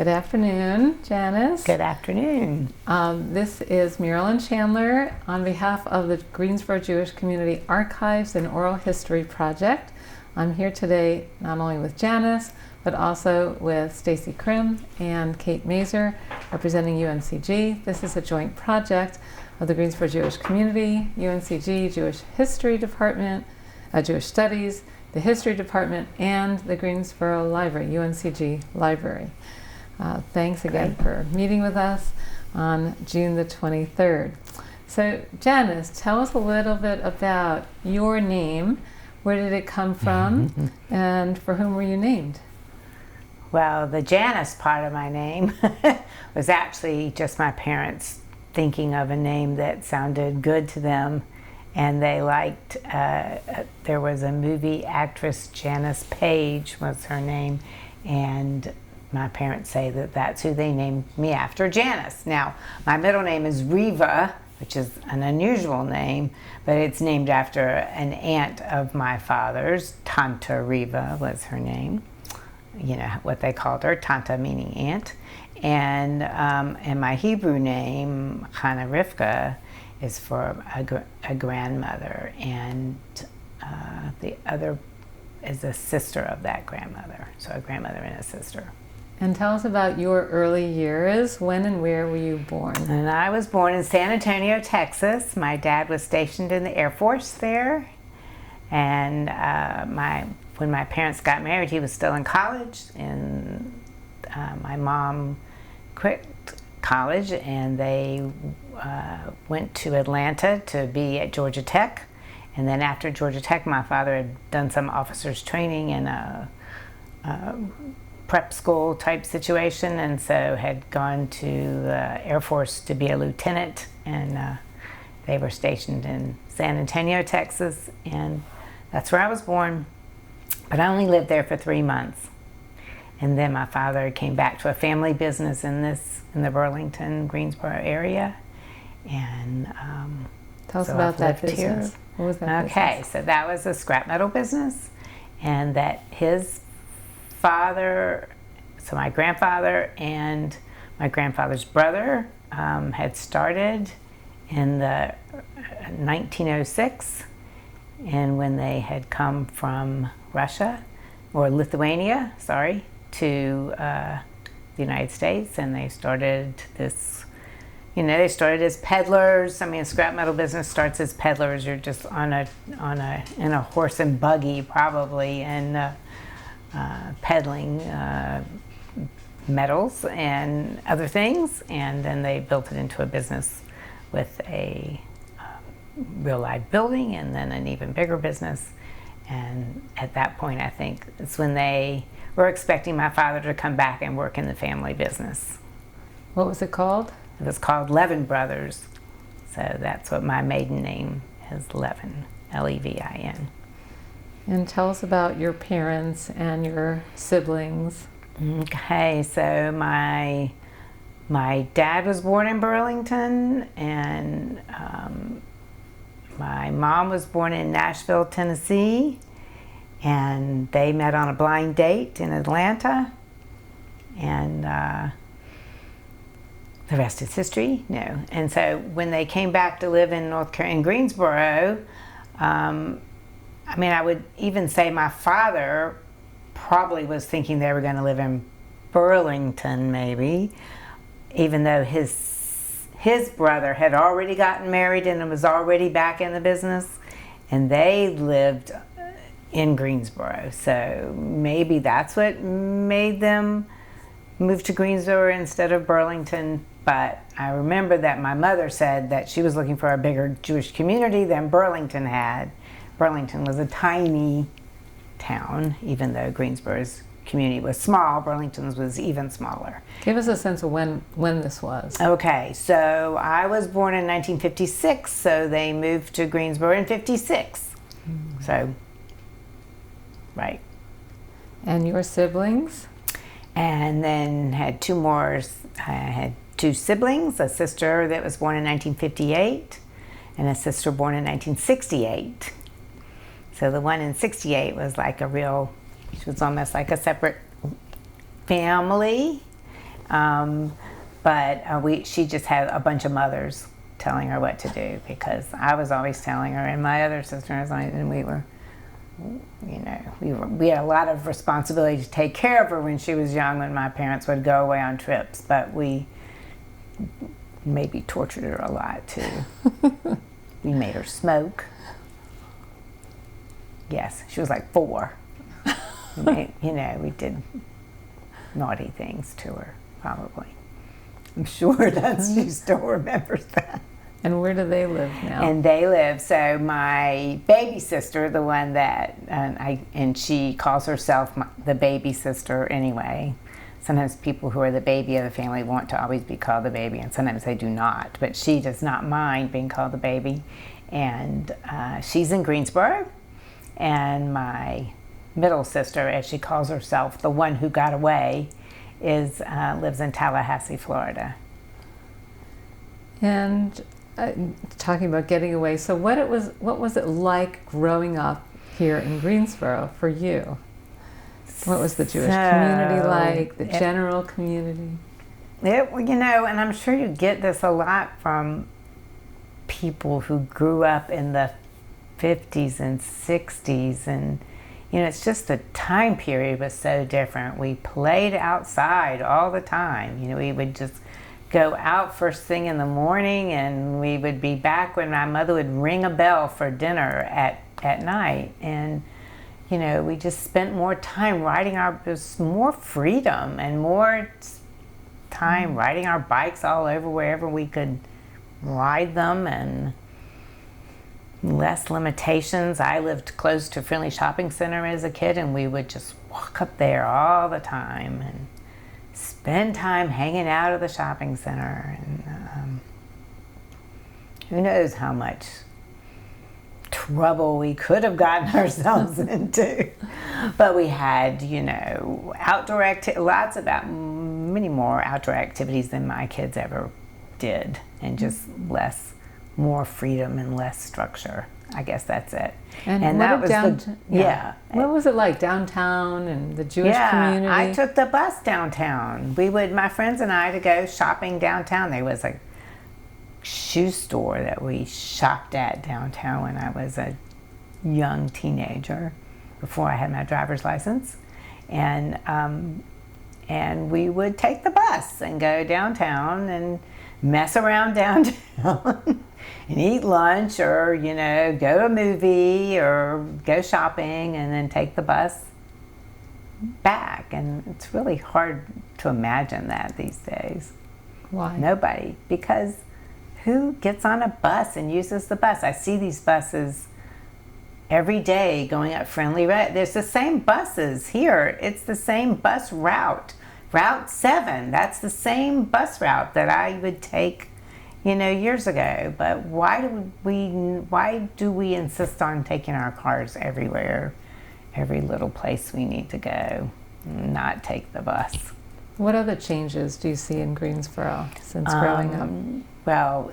Good afternoon, Janis. Good afternoon. This is Marilyn Chandler on behalf of the Greensboro Jewish Community Archives and Oral History Project. I'm here today not only with Janis, but also with Stacy Krim and Kate Mazer, representing UNCG. This is a joint project of the Greensboro Jewish Community, UNCG Jewish History Department, Jewish Studies, the History Department, and the Greensboro Library, UNCG Library. Thanks again for meeting with us on June the 23rd. So, Janis, tell us a little bit about your name. Where did it come from, and for whom were you named? Well, the Janis part of my name was actually just my parents thinking of a name that sounded good to them, and they liked, there was a movie actress, Janis Page was her name, and my parents say that that's who they named me after, Janis. Now, my middle name is Riva, which is an unusual name, but it's named after an aunt of my father's. Tanta Riva was her name. You know what they called her, Tanta meaning aunt. And my Hebrew name, Chana Rivka, is for a grandmother, and the other is a sister of that grandmother. So a grandmother and a sister. And tell us about your early years. When and where were you born? And I was born in San Antonio, Texas. My dad was stationed in the Air Force there. And when my parents got married, he was still in college. And my mom quit college, and they went to Atlanta to be at Georgia Tech. And then after Georgia Tech, my father had done some officers training in a prep school type situation, and so had gone to the Air Force to be a lieutenant, and they were stationed in San Antonio, Texas, and that's where I was born. But I only lived there for 3 months, and then my father came back to a family business in the Burlington, Greensboro area, and tell us about that business. Here. What was that business? So that was a scrap metal business, and that his father, so my grandfather and my grandfather's brother had started in the 1906, and when they had come from Russia, or Lithuania, sorry, to the United States, and they started this, they started as peddlers. I mean, a scrap metal business starts as peddlers. You're just in a horse and buggy probably, and peddling metals and other things, and then they built it into a business with a real live building, and then an even bigger business. And at that point, I think it's when they were expecting my father to come back and work in the family business. What was it called? It was called Levin Brothers. So that's what my maiden name is, Levin, Levin. And tell us about your parents and your siblings. Okay, so my dad was born in Burlington, and my mom was born in Nashville, Tennessee, and they met on a blind date in Atlanta, and the rest is history. No, and so when they came back to live in Greensboro, I mean, I would even say my father probably was thinking they were going to live in Burlington, maybe, even though his brother had already gotten married and was already back in the business, and they lived in Greensboro. So maybe that's what made them move to Greensboro instead of Burlington. But I remember that my mother said that she was looking for a bigger Jewish community than Burlington had. Burlington was a tiny town, even though Greensboro's community was small. Burlington's was even smaller. Give us a sense of when this was. Okay, so I was born in 1956, so they moved to Greensboro in 56. So, right. And your siblings? And then had two more. I had two siblings, a sister that was born in 1958 and a sister born in 1968. So the one in 68 was like she was almost like a separate family. But she just had a bunch of mothers telling her what to do, because I was always telling her, and my other sister and we were, we had a lot of responsibility to take care of her when she was young, when my parents would go away on trips, but we maybe tortured her a lot too. We made her smoke. Yes, she was like 4. We did naughty things to her, probably. I'm sure she still remembers that. And where do they live now? And they live, so my baby sister, the one that, and she calls herself the baby sister anyway. Sometimes people who are the baby of the family want to always be called the baby, and sometimes they do not. But she does not mind being called the baby. And she's in Greensboro. And my middle sister, as she calls herself, the one who got away, lives in Tallahassee, Florida. And talking about getting away, so what was it like growing up here in Greensboro for you? What was the Jewish community like, the general community? And I'm sure you get this a lot from people who grew up in the 50s and 60s, and it's just the time period was so different. We played outside all the time. We would just go out first thing in the morning, and we would be back when my mother would ring a bell for dinner at night. And we just spent more time there's more freedom and more time riding our bikes all over wherever we could ride them, and less limitations. I lived close to Friendly Shopping Center as a kid, and we would just walk up there all the time and spend time hanging out at the shopping center. And who knows how much trouble we could have gotten ourselves into. But we had, outdoor many more outdoor activities than my kids ever did, and just more freedom and less structure. I guess that's it. And that was What was it like downtown and the Jewish community? I took the bus downtown. My friends and I, to go shopping downtown. There was a shoe store that we shopped at downtown when I was a young teenager, before I had my driver's license, and we would take the bus and go downtown and mess around downtown and eat lunch, or go to a movie or go shopping, and then take the bus back. And it's really hard to imagine that these days. Why? Nobody. Because who gets on a bus and uses the bus? I see these buses every day going up Friendly Road. There's the same buses here. It's the same bus route. Route 7, that's the same bus route that I would take, years ago. But why do we insist on taking our cars everywhere, every little place we need to go, not take the bus? What other changes do you see in Greensboro since growing up? Well,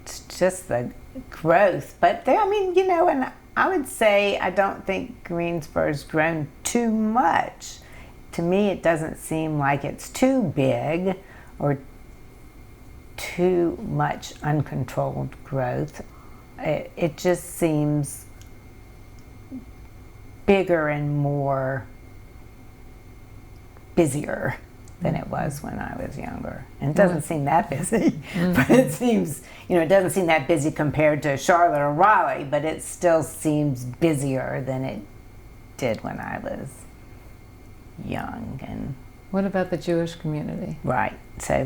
it's just the growth. But and I would say I don't think Greensboro's grown too much. To me, it doesn't seem like it's too big or too much uncontrolled growth. It just seems bigger and more busier than it was when I was younger. And it doesn't seem that busy, but it seems, it doesn't seem that busy compared to Charlotte or Raleigh, but it still seems busier than it did when I was young. And what about the Jewish community? Right. So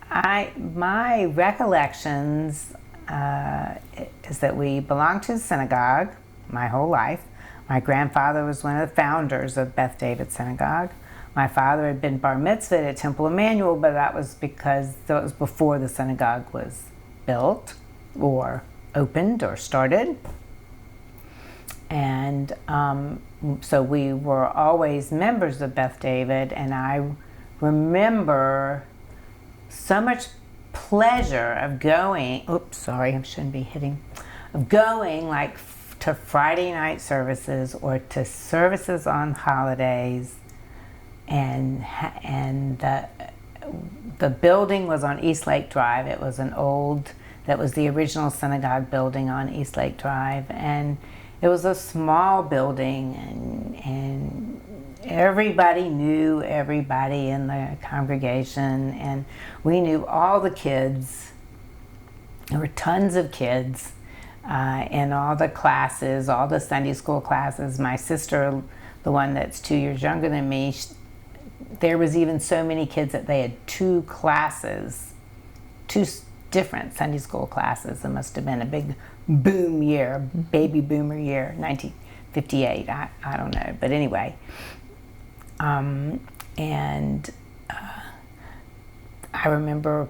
my recollections is that we belonged to the synagogue my whole life. My grandfather was one of the founders of Beth David Synagogue. My father had been bar mitzvahed at Temple Emmanuel, but that was because that was before the synagogue was built or opened or started. And so we were always members of Beth David, and I remember so much pleasure of going, of going like to Friday night services or to services on holidays, and the building was on East Lake Drive. It was that was the original synagogue building on East Lake Drive, and it was a small building, and everybody knew everybody in the congregation, and we knew all the kids. There were tons of kids in all the classes, all the Sunday school classes. My sister, the one that's 2 years younger than me, there was even so many kids that they had two different Sunday school classes. It must have been a big boom year, baby boomer year, 1958. I don't know, but anyway. I remember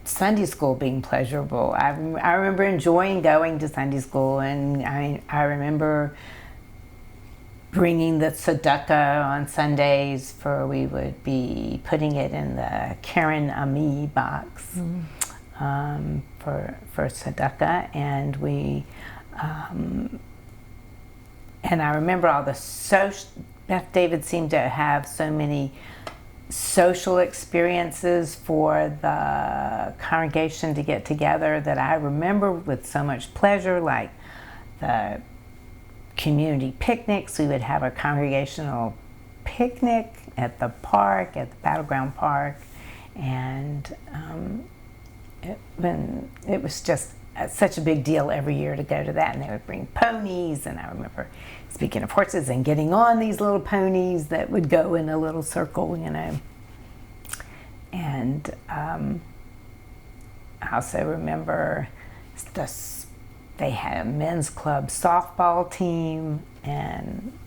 Sunday school being pleasurable. I remember enjoying going to Sunday school, and I remember bringing the tzedakah on Sundays, we would be putting it in the Karen Ami box for tzedakah, and I remember all the Beth David seemed to have so many social experiences for the congregation to get together that I remember with so much pleasure, like the community picnics. We would have a congregational picnic at the park, at the Battleground Park, and it was just such a big deal every year to go to that, and they would bring ponies, and I remember, speaking of horses, and getting on these little ponies that would go in a little circle, and I also remember they had a men's club softball team, and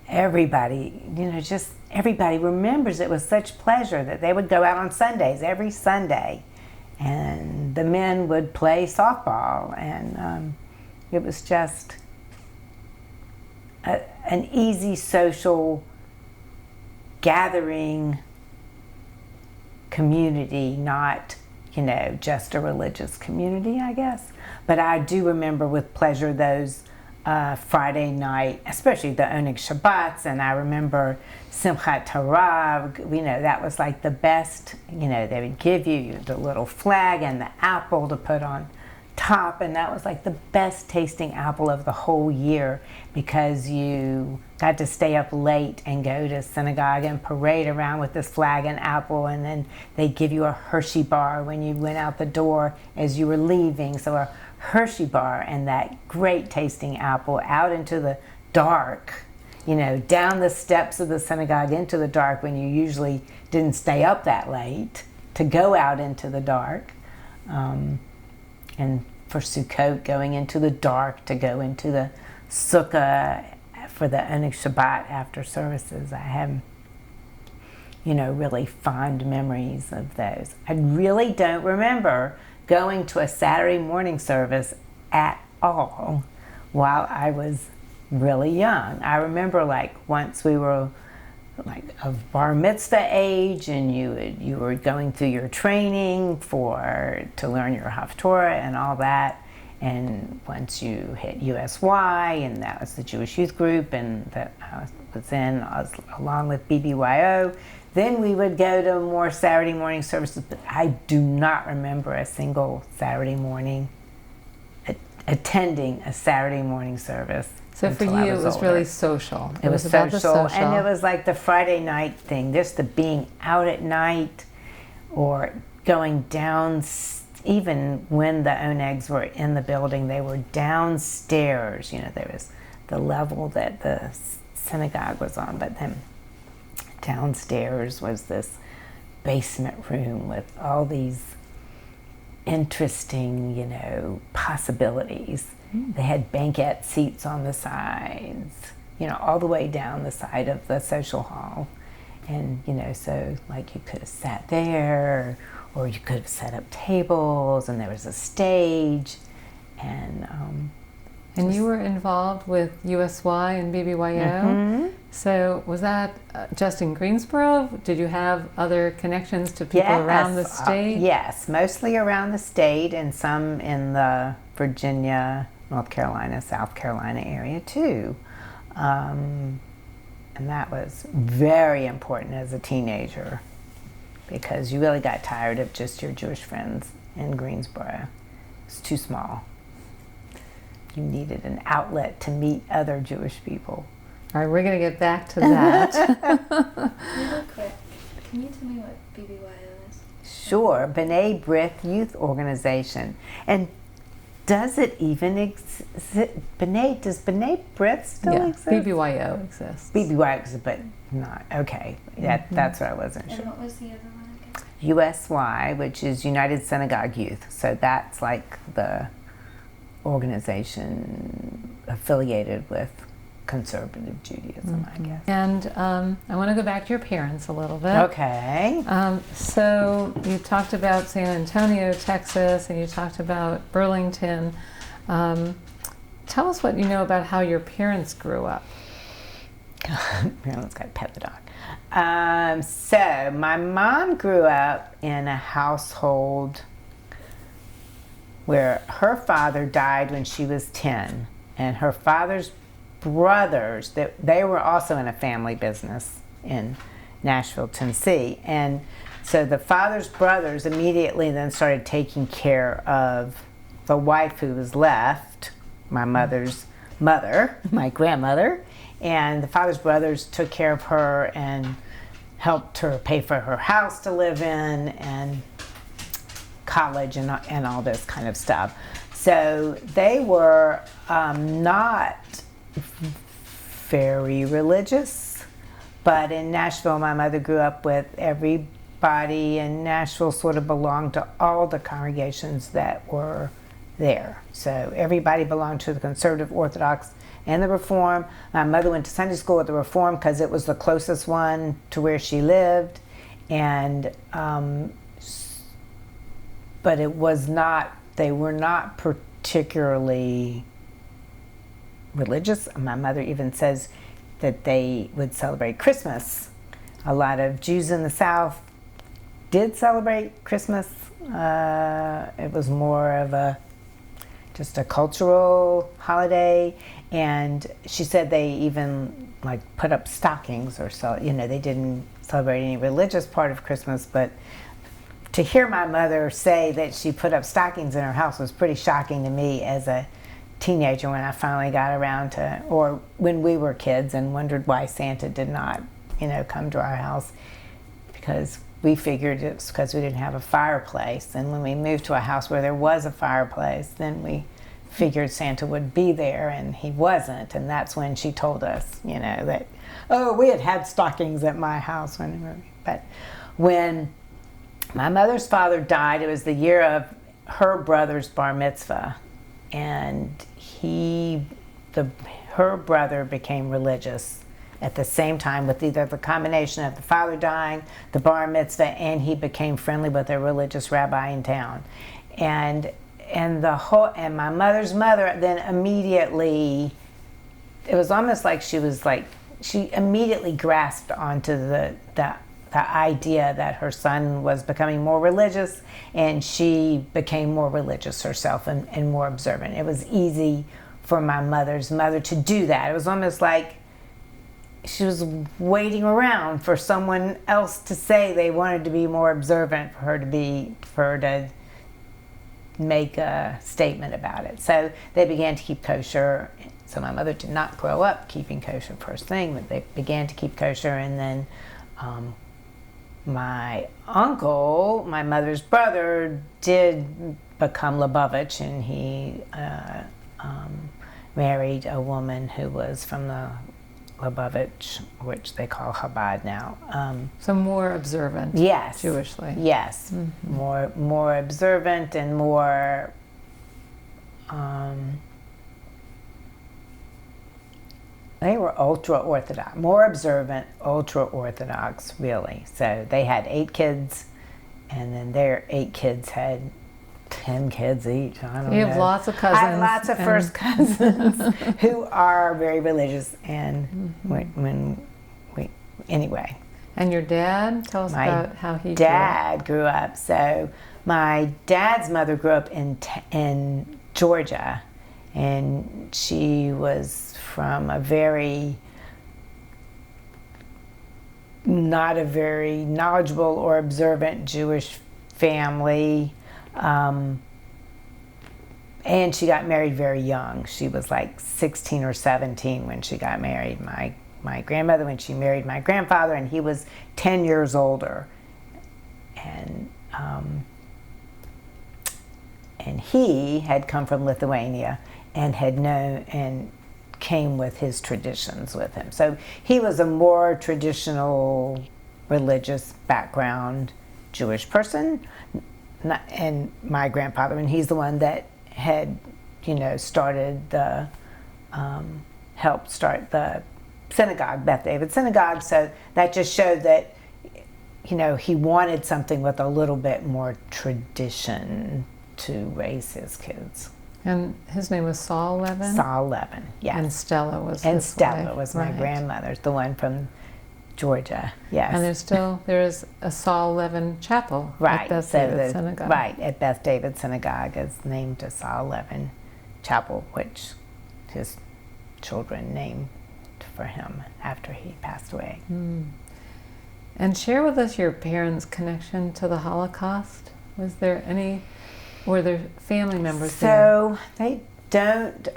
everybody, just everybody remembers it with such pleasure that they would go out on Sundays, every Sunday, and the men would play softball, and it was just an easy social gathering community, not just a religious community, I guess. But I do remember with pleasure those Friday night, especially the Oneg Shabbats, and I remember Simchat Torah. That was like the best. They would give you the little flag and the apple to put on top, and that was like the best tasting apple of the whole year, because you got to stay up late and go to synagogue and parade around with this flag and apple, and then they'd give you a Hershey bar when you went out the door as you were leaving. So a Hershey bar and that great tasting apple out into the dark, down the steps of the synagogue into the dark, when you usually didn't stay up that late, to go out into the dark. And for Sukkot, going into the dark to go into the sukkah for the Oneg Shabbat after services. I have, really fond memories of those. I really don't remember going to a Saturday morning service at all while I was really young. I remember once we were of bar mitzvah age, and you were going through your training to learn your Haftorah and all that, and once you hit USY, and that was the Jewish Youth Group, and that I was in along with BBYO, then we would go to more Saturday morning services. But I do not remember a single Saturday morning attending a Saturday morning service. So for you, it was really social. It was about social, the social, and it was like the Friday night thing, just the being out at night, or going down. Even when the Onegs were in the building, they were downstairs. There was the level that the synagogue was on, but then downstairs was this basement room with all these interesting, possibilities. They had banquette seats on the sides, all the way down the side of the social hall. And, so you could have sat there, or you could have set up tables, and there was a stage. And you were involved with USY and BBYO. Mm-hmm. So was that just in Greensboro? Did you have other connections to people around the state? Yes, mostly around the state, and some in the Virginia North Carolina, South Carolina area too. And that was very important as a teenager because you really got tired of just your Jewish friends in Greensboro. It's too small. You needed an outlet to meet other Jewish people. All right, we're going to get back to that. Real quick, can you tell me what BBYO is? Sure, B'nai B'rith Youth Organization. And does it even exist? Does B'nai B'rith still exist? BBYO exists. BBYO exists, but not, okay. That's what I wasn't sure. And what was the other one again? USY, which is United Synagogue Youth. So that's like the organization affiliated with conservative Judaism, I guess. And I want to go back to your parents a little bit. Okay. So you talked about San Antonio, Texas, and you talked about Burlington. Tell us what you know about how your parents grew up. Marilyn's got to pet the dog. So my mom grew up in a household where her father died when she was 10, and her father's brothers, they were also in a family business in Nashville, Tennessee. And so the father's brothers immediately then started taking care of the wife who was left, my mother's mother, my grandmother. And the father's brothers took care of her and helped her pay for her house to live in and college and all this kind of stuff. So they were not very religious, but in Nashville, my mother grew up with everybody in Nashville sort of belonged to all the congregations that were there. So everybody belonged to the Conservative, Orthodox, and the Reform. My mother went to Sunday school at the Reform because it was the closest one to where she lived, and but it was not, they were not particularly religious. My mother even says that they would celebrate Christmas. A lot of Jews in the South did celebrate Christmas. It was more of just a cultural holiday, and she said they even like put up stockings or so. You know, they didn't celebrate any religious part of Christmas, but to hear my mother say that she put up stockings in her house was pretty shocking to me as a teenager when I finally got around to, or when we were kids and wondered why Santa did not, come to our house, because we figured it's because we didn't have a fireplace. And when we moved to a house where there was a fireplace, then we figured Santa would be there, and he wasn't. And that's when she told us, that, we had stockings at my house. But when my mother's father died, it was the year of her brother's bar mitzvah, and her brother became religious at the same time, with either the combination of the father dying, the bar mitzvah, and he became friendly with a religious rabbi in town. And my mother's mother then immediately, it was almost like she immediately grasped onto the idea that her son was becoming more religious, and she became more religious herself and more observant. It was easy for my mother's mother to do that. It was almost like she was waiting around for someone else to say they wanted to be more observant, for her to make a statement about it. So they began to keep kosher. So my mother did not grow up keeping kosher first thing, but they began to keep kosher, and then my uncle, my mother's brother, did become Lubavitch, and he married a woman who was from the Lubavitch, which they call Chabad now. So more observant. Yes. Jewishly. Yes. Mm-hmm. More observant and more they were ultra-Orthodox, more observant, ultra-Orthodox, really. So they had 8 kids, and then their 8 kids had 10 kids each. I don't know. You have lots of cousins. I have lots of first cousins who are very religious, and anyway. And your dad? Tell us about how he grew up. So my dad's mother grew up in Georgia, and she was from a very not a very knowledgeable or observant Jewish family, and she got married very young. She was like 16 or 17 when she got married. My grandmother, when she married my grandfather, and he was 10 years older, and he had come from Lithuania and had known and came with his traditions with him. So he was a more traditional, religious background Jewish person, and my grandfather, and he's the one that had, started the, helped start the synagogue, Beth David Synagogue. So that just showed that, he wanted something with a little bit more tradition to raise his kids. And his name was Saul Levin? Saul Levin, yes. And Stella was And his Stella wife. was my grandmother, the one from Georgia, yes. And there is a Saul Levin chapel right. at Beth David Synagogue. Right, at Beth David Synagogue is named a Saul Levin chapel, which his children named for him after he passed away. And share with us your parents' connection to the Holocaust. Was there any, were there family members there? So they don't,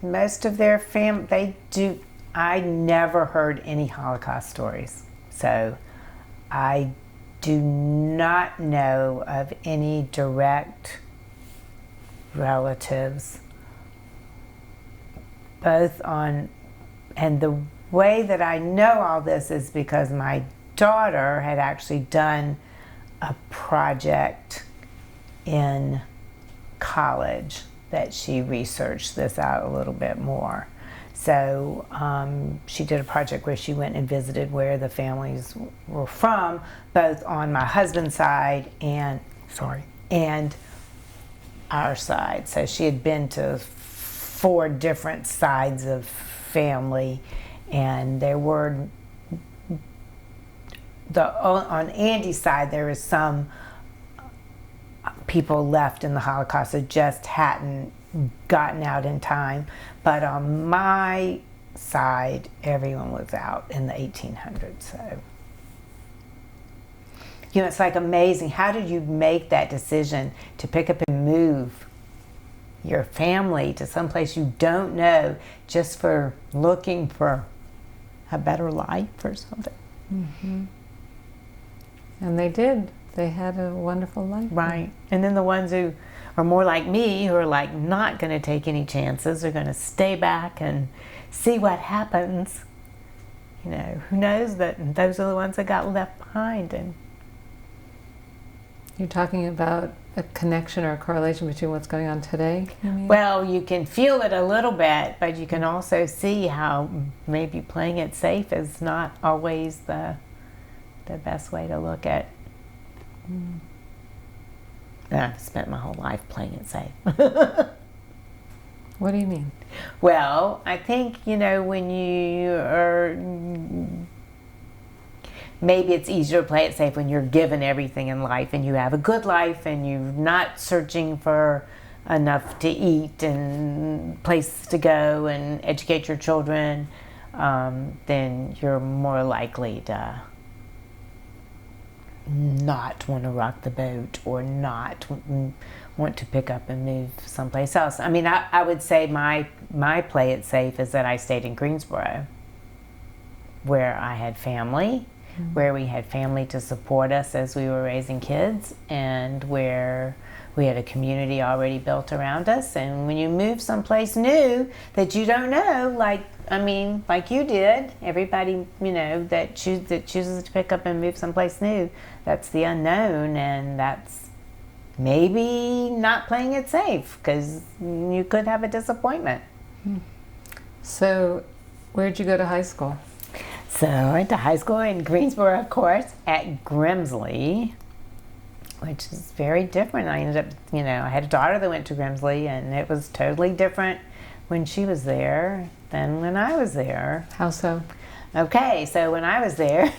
most of their they do. I never heard any Holocaust stories. So I do not know of any direct relatives, and the way that I know all this is because my daughter had actually done a project in college that she researched this out a little bit more. So she did a project where she went and visited where the families were from, both on my husband's side and our side. So she had been to 4 different sides of family, and there were on Andy's side there was some people left in the Holocaust that just hadn't gotten out in time, but on my side everyone was out in the 1800s. So it's like amazing. How did you make that decision to pick up and move your family to someplace you don't know just for looking for a better life or something? Mm-hmm. And they did. They had a wonderful life. Right. And then the ones who are more like me, who are like not going to take any chances, are going to stay back and see what happens. Who knows, that those are the ones that got left behind. And you're talking about a connection or a correlation between what's going on today, you mean? Well, you can feel it a little bit, but you can also see how maybe playing it safe is not always the best way to look at. I've spent my whole life playing it safe. What do you mean? Well, I think, when you are, maybe it's easier to play it safe when you're given everything in life and you have a good life and you're not searching for enough to eat and places to go and educate your children, then you're more likely to not want to rock the boat or not want to pick up and move someplace else. I mean, I would say my play it safe is that I stayed in Greensboro, where I had family, where we had family to support us as we were raising kids, and where we had a community already built around us. And when you move someplace new that you don't know, like you did, everybody, that chooses to pick up and move someplace new, that's the unknown, and that's maybe not playing it safe, because you could have a disappointment. So, where'd you go to high school? So I went to high school in Greensboro, of course, at Grimsley, which is very different. I ended up, I had a daughter that went to Grimsley, and it was totally different when she was there than when I was there. How so? Okay, so when I was there,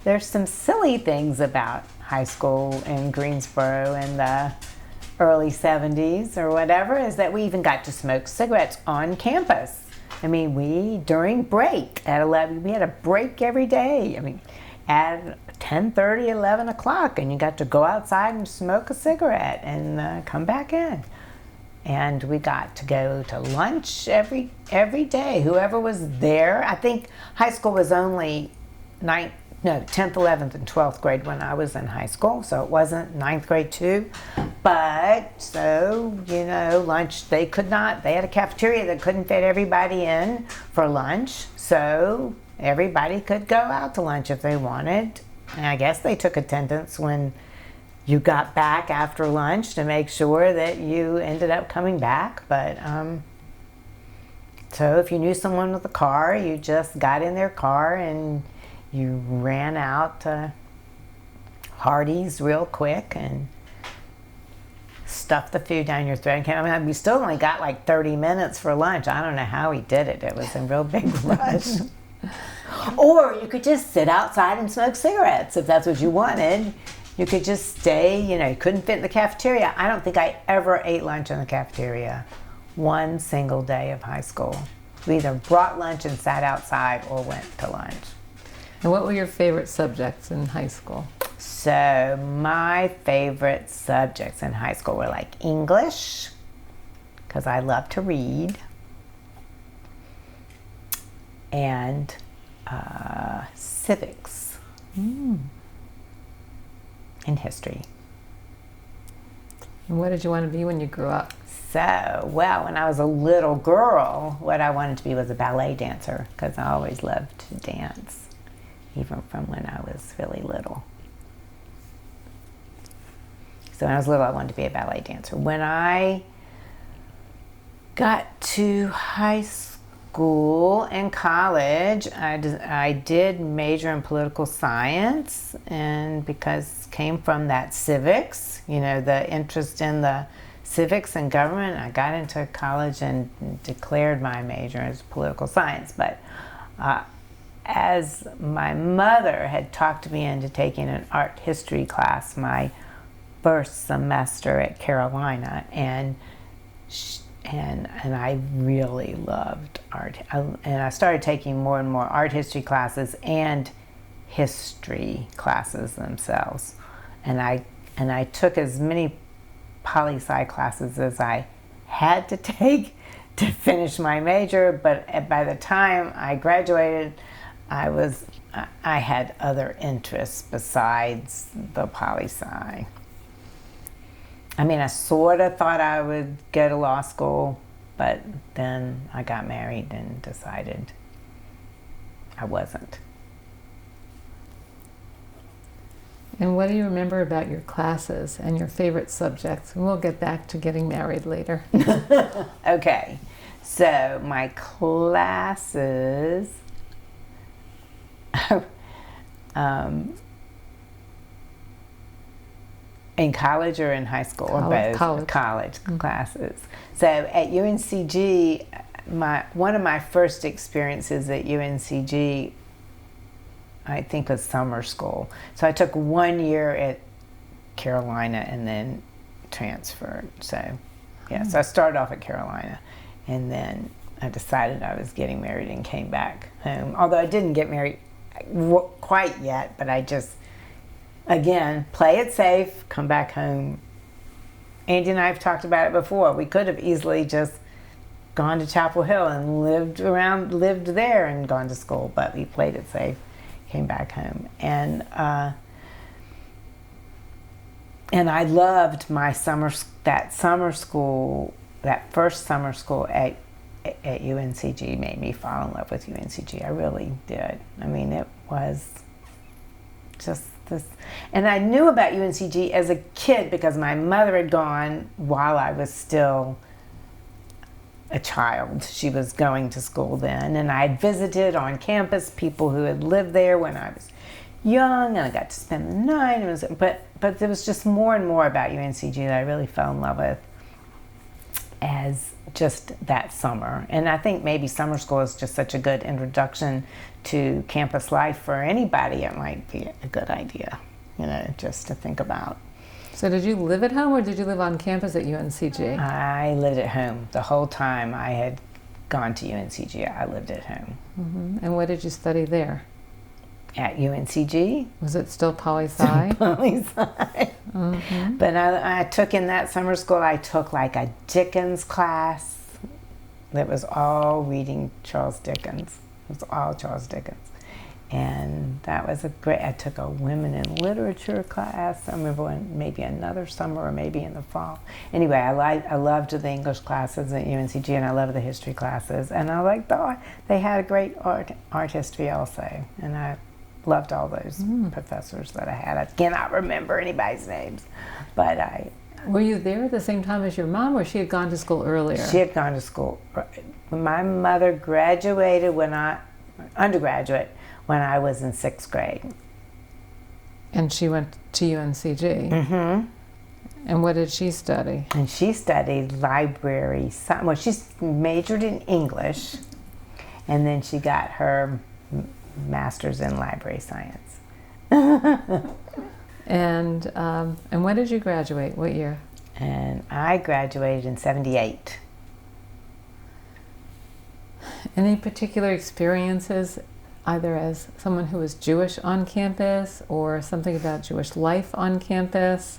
there's some silly things about high school in Greensboro, and early 70s or whatever, is that we even got to smoke cigarettes on campus. I mean, during break at 11, we had a break every day. I mean, at 10:30, 11 o'clock, and you got to go outside and smoke a cigarette and come back in. And we got to go to lunch every day, whoever was there. I think high school was only 10th, 11th, and 12th grade when I was in high school, so it wasn't 9th grade too. But, so, lunch, they had a cafeteria that couldn't fit everybody in for lunch, so everybody could go out to lunch if they wanted. And I guess they took attendance when you got back after lunch to make sure that you ended up coming back. But so if you knew someone with a car, you just got in their car and you ran out to Hardee's real quick and stuffed the food down your throat. I mean, we still only got like 30 minutes for lunch. I don't know how he did it. It was a real big rush. Or you could just sit outside and smoke cigarettes if that's what you wanted. You could just stay, you couldn't fit in the cafeteria. I don't think I ever ate lunch in the cafeteria one single day of high school. We either brought lunch and sat outside or went to lunch. And what were your favorite subjects in high school? So my favorite subjects in high school were like English, because I love to read, and civics. And history. And what did you want to be when you grew up? So, well, when I was a little girl, what I wanted to be was a ballet dancer, because I always loved to dance, even from when I was really little. So when I was little, I wanted to be a ballet dancer. When I got to high school and college, I did major in political science, and because came from that civics, the interest in the civics and government, I got into college and declared my major as political science. But as my mother had talked me into taking an art history class my first semester at Carolina, and I really loved art. And I started taking more and more art history classes and history classes themselves. And I took as many poli-sci classes as I had to take to finish my major, but by the time I graduated, I had other interests besides the poli-sci. I mean, I sort of thought I would go to law school, but then I got married and decided I wasn't. And what do you remember about your classes and your favorite subjects? And we'll get back to getting married later. Okay, so my classes, in college or in high school, or both? College classes. So at UNCG, one of my first experiences at UNCG, I think, was summer school. So I took 1 year at Carolina and then transferred. So so I started off at Carolina, and then I decided I was getting married and came back home. Although I didn't get married quite yet, but I just, again, play it safe, come back home. Andy and I have talked about it before. We could have easily just gone to Chapel Hill and lived there and gone to school, but we played it safe, came back home. And I loved my that first summer school at UNCG made me fall in love with UNCG. I really did. I mean, it was just this. And I knew about UNCG as a kid because my mother had gone while I was still a child. She was going to school then, and I had visited on campus people who had lived there when I was young, and I got to spend the night. But there was just more and more about UNCG that I really fell in love with as just that summer. And I think maybe summer school is just such a good introduction to campus life for anybody. It might be a good idea, just to think about. So did you live at home or did you live on campus at UNCG? I lived at home. The whole time I had gone to UNCG, I lived at home. And what did you study there? At UNCG? Was it still poli-sci? Poli-sci. But I took in that summer school, I took like a Dickens class that was all reading Charles Dickens. It was all Charles Dickens. And that was I took a women in literature class. I remember maybe another summer or maybe in the fall. Anyway, I loved the English classes at UNCG, and I loved the history classes. And I liked they had a great art history also. And I loved all those professors that I had. I cannot remember anybody's names, but Were you there at the same time as your mom, or she had gone to school earlier? She had gone to school. My mother graduated undergraduate, when I was in 6th grade. And she went to UNCG? Mm-hmm. And what did she study? And she studied library science. Well, she majored in English, and then she got her master's in library science. And when did you graduate? What year? And I graduated in 78. Any particular experiences, either as someone who was Jewish on campus or something about Jewish life on campus?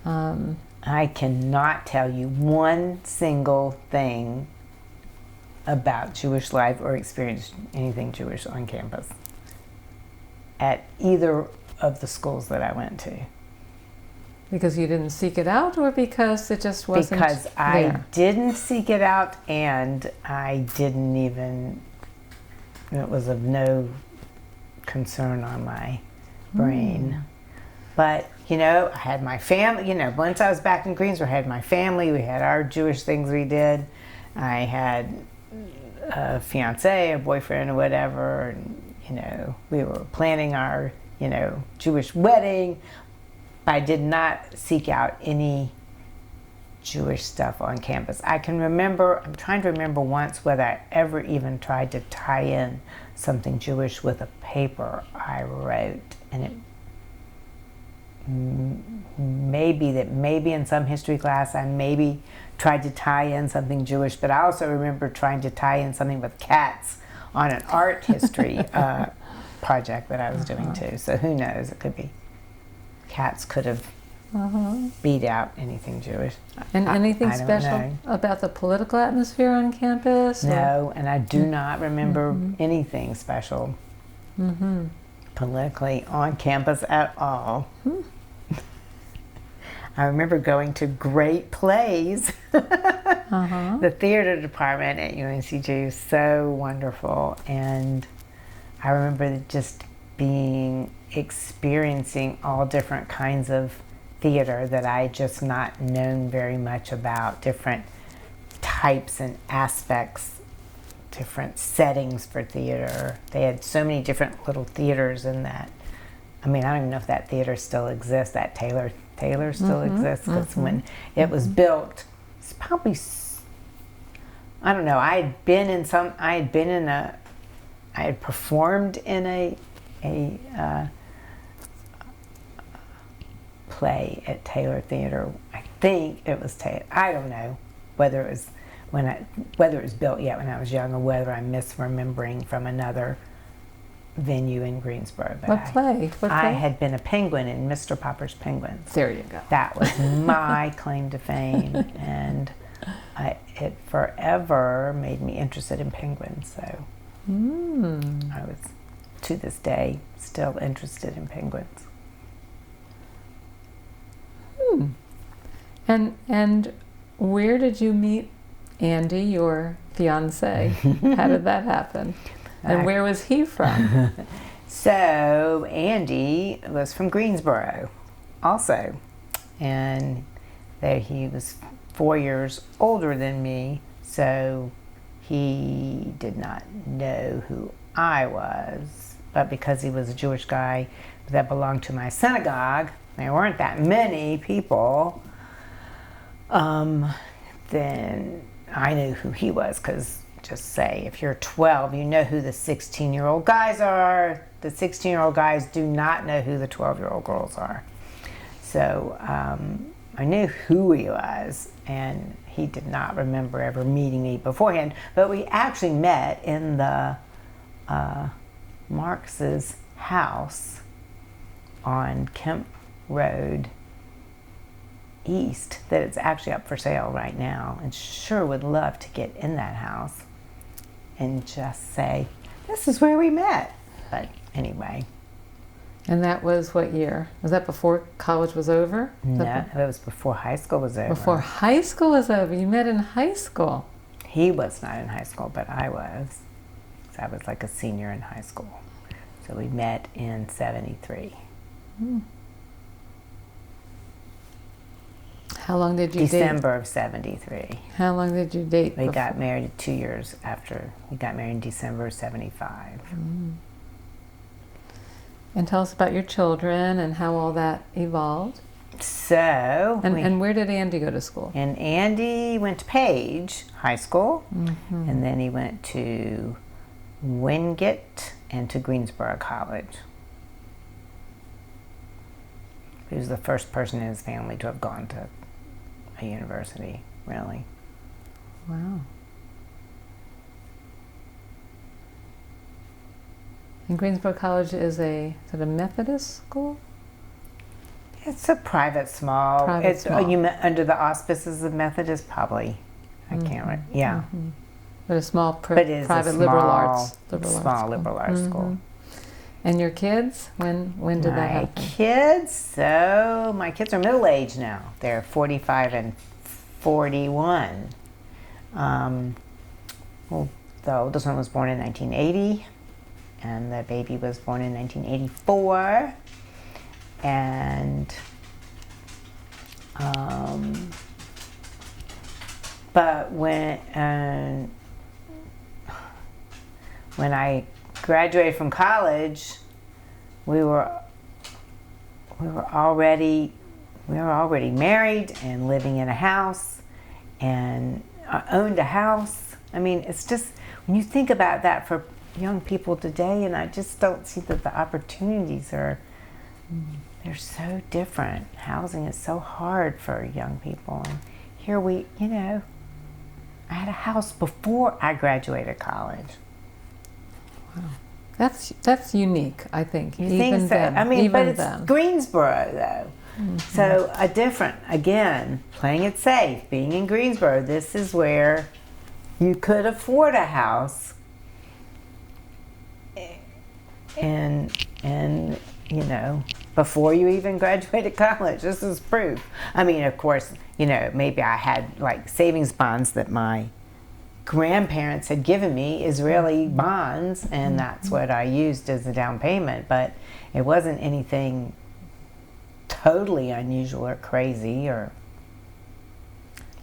I cannot tell you one single thing about Jewish life or experience anything Jewish on campus at either of the schools that I went to. Because you didn't seek it out, or because it just wasn't Because there? I didn't seek it out, and I didn't even, it was of no concern on my brain. But, I had my family, once I was back in Greensboro, I had my family, we had our Jewish things we did. I had a fiance, a boyfriend, or whatever, and, we were planning our, Jewish wedding. I did not seek out any Jewish stuff on campus. I'm trying to remember once whether I ever even tried to tie in something Jewish with a paper I wrote. And it maybe in some history class I maybe tried to tie in something Jewish, but I also remember trying to tie in something with cats on an art history project that I was doing too. So who knows, it could be. Cats could have beat out anything Jewish. And anything I don't special know. about the political atmosphere on campus? No, and I do not remember anything special politically on campus at all. I remember going to great plays. The theater department at UNCG was so wonderful, and I remember just experiencing all different kinds of theater that I just not known very much about, different types and aspects, different settings for theater. They had so many different little theaters in that. I mean, I don't even know if that theater still exists, that Taylor still exists, because when it was built, it's probably, I don't know, I had performed in a play at Taylor Theater. I think it was Taylor. I don't know whether it was built yet when I was young, or whether I'm misremembering from another venue in Greensboro. But What play? I had been a penguin in Mr. Popper's Penguins. There you go. That was my claim to fame, and it forever made me interested in penguins. So I was, to this day, still interested in penguins. And where did you meet Andy, your fiance? How did that happen? And where was he from? So Andy was from Greensboro also, and he was 4 years older than me, so he did not know who I was, but because he was a Jewish guy that belonged to my synagogue, there weren't that many people, then I knew who he was, because just say if you're 12, you know who the 16-year-old guys are. The 16-year-old guys do not know who the 12-year-old girls are. so I knew who he was, and he did not remember ever meeting me beforehand. But we actually met in the Marx's house on Kemp Road East, that it's actually up for sale right now, and sure would love to get in that house and just say, this is where we met. But anyway. And that was what year? Was that before college was over? No, it was before high school was over. Before high school was over. You met in high school. He was not in high school, but I was. So I was like a senior in high school. So we met in 73. How long did you date? December of 73. How long did you date? We got married 2 years after. We got married in December of 75. And tell us about your children and how all that evolved. So. And where did Andy go to school? And Andy went to Page High School, and then he went to Wingate and to Greensboro College. He was the first person in his family to have gone to a university, really. Wow. And Greensboro College is it a Methodist school? It's a private small. You met under the auspices of Methodist, probably. I can't remember. Yeah. But a small but it is private a liberal arts liberal arts school. And your kids? When did that happen? My kids are middle aged now. They're 45 and 41. Well, the oldest one was born in 1980, and the baby was born in 1984. And but when I graduated from college, we were already married and living in a house, and owned a house. I mean, it's just, when you think about that for young people today, and I just don't see that the opportunities are, they're so different. Housing is so hard for young people, and here I had a house before I graduated college. Wow. That's unique, I think. You think so? Then, I mean, but it's then. Greensboro, though. So again, playing it safe, being in Greensboro, this is where you could afford a house. And before you even graduated college, this is proof. I mean, of course, maybe I had like savings bonds that my grandparents had given me, Israeli bonds, and that's what I used as a down payment, but it wasn't anything totally unusual or crazy or...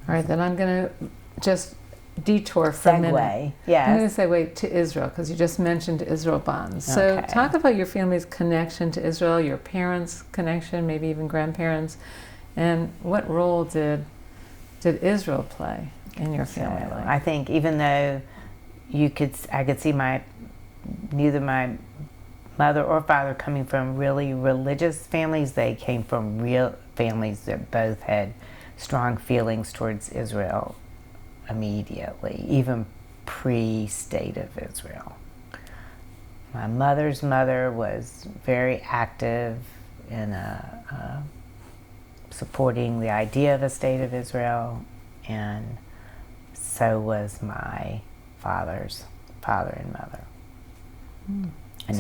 All right, then I'm going to just detour for a minute. Yes. I'm going to segue to Israel, because you just mentioned Israel bonds. So talk about your family's connection to Israel, your parents' connection, maybe even grandparents, and what role did Israel play in your family life? I think even though I could see neither my mother or father coming from really religious families, they came from real families that both had strong feelings towards Israel immediately, even pre-state of Israel. My mother's mother was very active in supporting the idea of a state of Israel, and so was my father's father and mother. I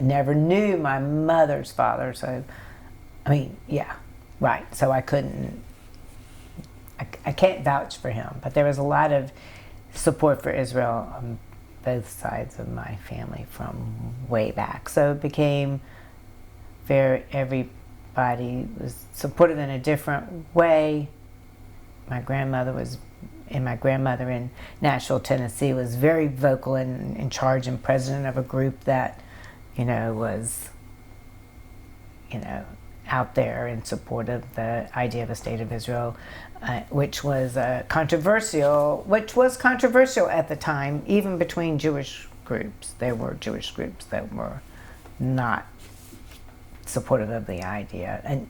never knew my mother's father, so so I can't vouch for him, but there was a lot of support for Israel on both sides of my family from way back. So it became everybody was supportive in a different way. My grandmother in Nashville, Tennessee was very vocal and in charge and president of a group that, was, out there in support of the idea of a state of Israel, which was controversial at the time, even between Jewish groups. There were Jewish groups that were not supportive of the idea, and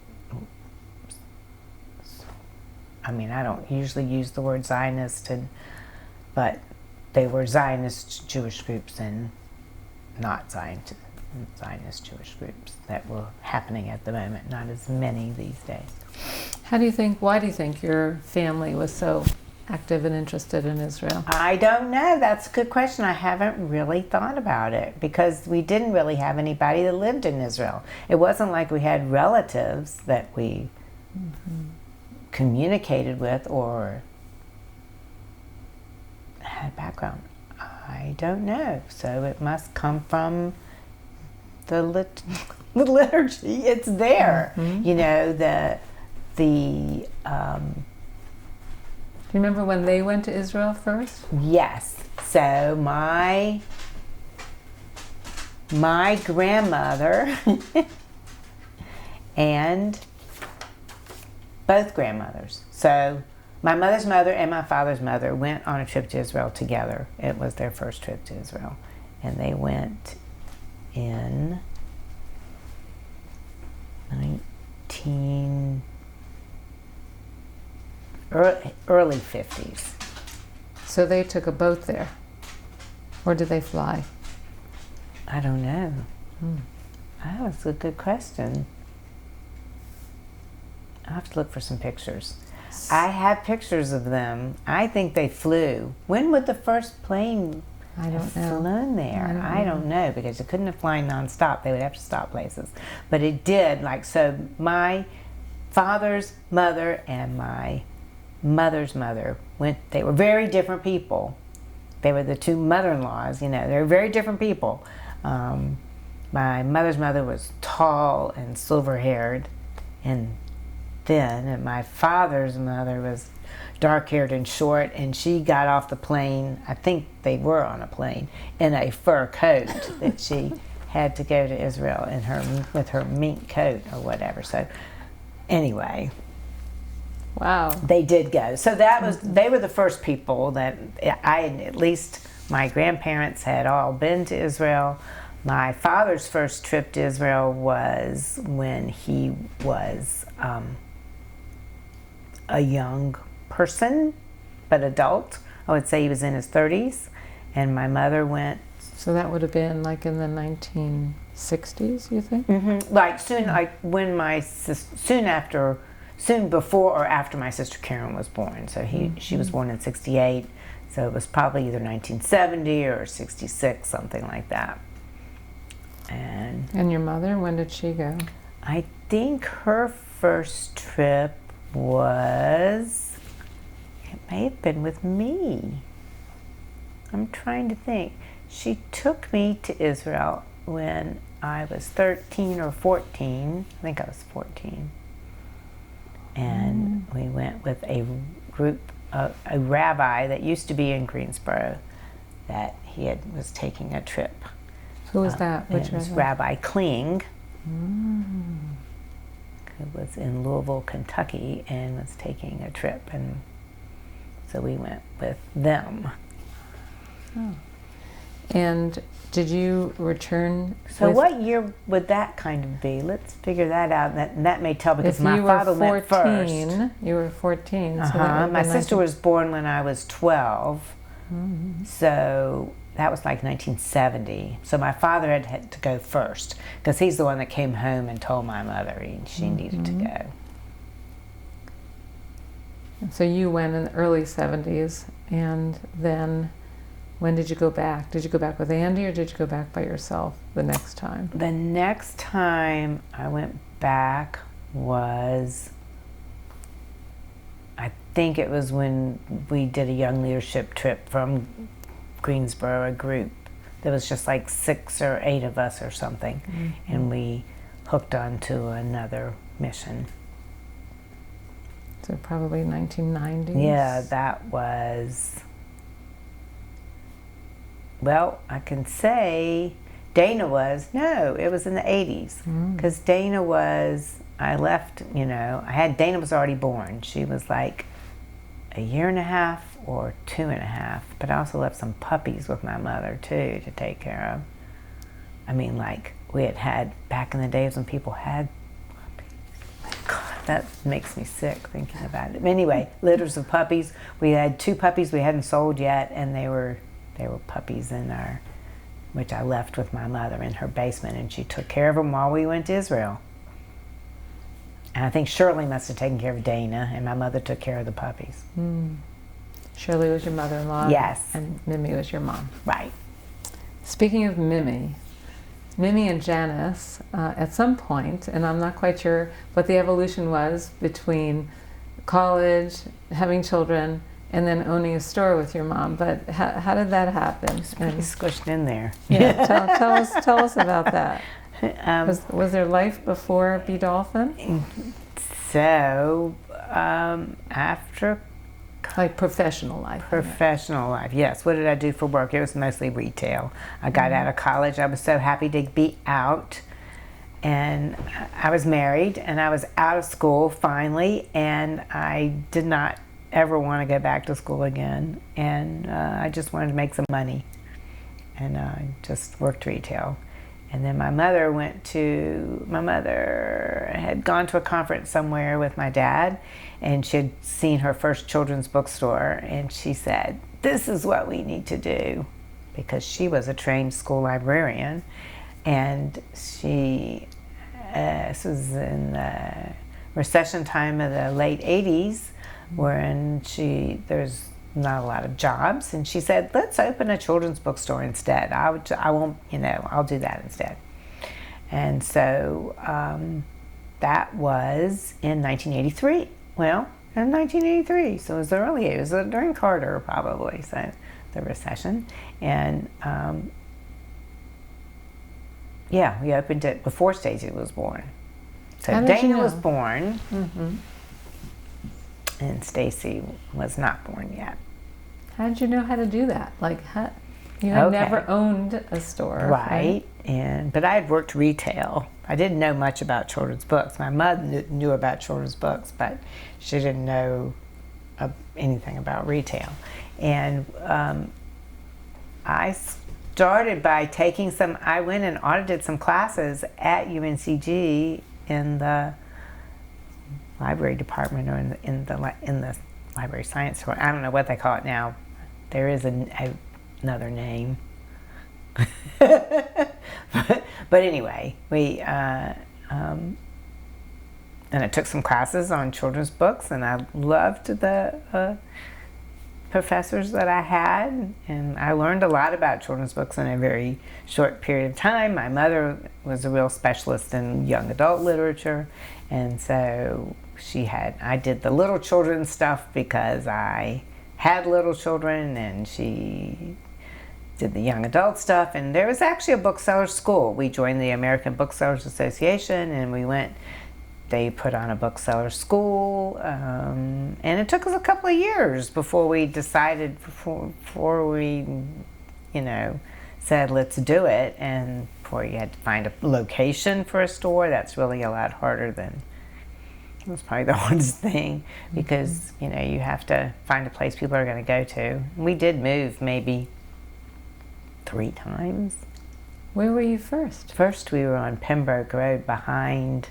I mean, I don't usually use the word Zionist, but they were Zionist Jewish groups and not Zionist Jewish groups that were happening at the moment, not as many these days. Why do you think your family was so active and interested in Israel? I don't know. That's a good question. I haven't really thought about it because we didn't really have anybody that lived in Israel. It wasn't like we had relatives that we communicated with or had background. I don't know. So it must come from the liturgy. It's there. You know, do you remember when they went to Israel first? Yes. So my grandmother and both grandmothers. So my mother's mother and my father's mother went on a trip to Israel together. It was their first trip to Israel. And they went in early 50s. So they took a boat there, or did they fly? I don't know. That was a good question. I'll have to look for some pictures. I have pictures of them. I think they flew. When would the first plane have flown there? I don't know, because it couldn't have flown nonstop. They would have to stop places. But it did. So my father's mother and my mother's mother they were very different people. They were the two mother-in-laws, they were very different people. My mother's mother was tall and silver-haired and thin, and my father's mother was dark-haired and short, and she got off the plane, I think they were on a plane, in a fur coat that she had to go to Israel with her mink coat or whatever. So anyway, wow, they did go. So they were the first people that at least my grandparents had all been to Israel. My father's first trip to Israel was when he was a young person, but adult. I would say he was in his 30s, and my mother went. So that would have been like in the 1960s, you think? Soon before or after my sister Karen was born. So she was born in 68, so it was probably either 1970 or 66, something like that. And your mother, when did she go? I think her first trip it may have been with me. I'm trying to think. She took me to Israel when I was 13 or 14. I think I was 14. And we went with a group, a rabbi that used to be in Greensboro, that was taking a trip. Who was that? Which it was Rabbi Kling, who was in Louisville, Kentucky, and was taking a trip, and so we went with them. Oh. And did you return? So what year would that kind of be? Let's figure that out. That may tell, because my father went first. You were 14. So my sister was born when I was 12. So that was like 1970. So my father had to go first, because he's the one that came home and told my mother she needed to go. So you went in the early 70s, and then when did you go back? Did you go back with Andy, or did you go back by yourself the next time? The next time I went back was, I think it was when we did a young leadership trip from Greensboro, a group. There was just like 6 or 8 of us or something, and we hooked on to another mission. So probably 1990s? Yeah, that was, well, I can say Dana was, no, it was in the 80s. Because Dana was, I left, Dana was already born. She was like a year and a half or 2.5, but I also left some puppies with my mother too to take care of. I mean, like we had back in the days when people had puppies. God, that makes me sick thinking about it. Anyway, litters of puppies. We had 2 puppies we hadn't sold yet, and they were puppies which I left with my mother in her basement, and she took care of them while we went to Israel. And I think Shirley must have taken care of Dana, and my mother took care of the puppies. Shirley was your mother-in-law? Yes. And Mimi was your mom? Right. Speaking of Mimi and Janis, at some point, and I'm not quite sure what the evolution was between college, having children, and then owning a store with your mom, but how did that happen? It's pretty squished in there. Yeah, tell us about that. Was there life before B. Dolphin? So, after like professional life. Professional life, yes. What did I do for work? It was mostly retail. I got out of college. I was so happy to be out. And I was married, and I was out of school finally, and I did not ever want to go back to school again. And I just wanted to make some money. And I just worked retail. And then my mother had gone to a conference somewhere with my dad, and she had seen her first children's bookstore, and she said, "This is what we need to do," because she was a trained school librarian. And this was in the recession time of the late 80s, wherein there's not a lot of jobs, and she said, "Let's open a children's bookstore instead. I'll do that instead." And so that was in 1983. Well, in 1983, so it was early. It was during Carter, probably, so the recession. And we opened it before Stacey was born. So Dana was born. And Stacey was not born yet. How did you know how to do that? You had never owned a store, right? But I had worked retail. I didn't know much about children's books. My mother knew about children's books, but she didn't know anything about retail. And I started by taking I went and audited some classes at UNCG in the library department, or in the library science department. I don't know what they call it now. There is another name. but anyway, and I took some classes on children's books, and I loved the professors that I had, and I learned a lot about children's books in a very short period of time. My mother was a real specialist in young adult literature, and so I did the little children stuff because I had little children, and she did the young adult stuff. And there was actually a bookseller school. We joined the American Booksellers Association, and they put on a bookseller school, and it took us a couple of years before we decided, before we, said let's do it. And before you had to find a location for a store, that's really a lot harder than. It was probably the hardest thing, because you have to find a place people are going to go to. We did move maybe 3 times. Where were you first? First we were on Pembroke Road behind.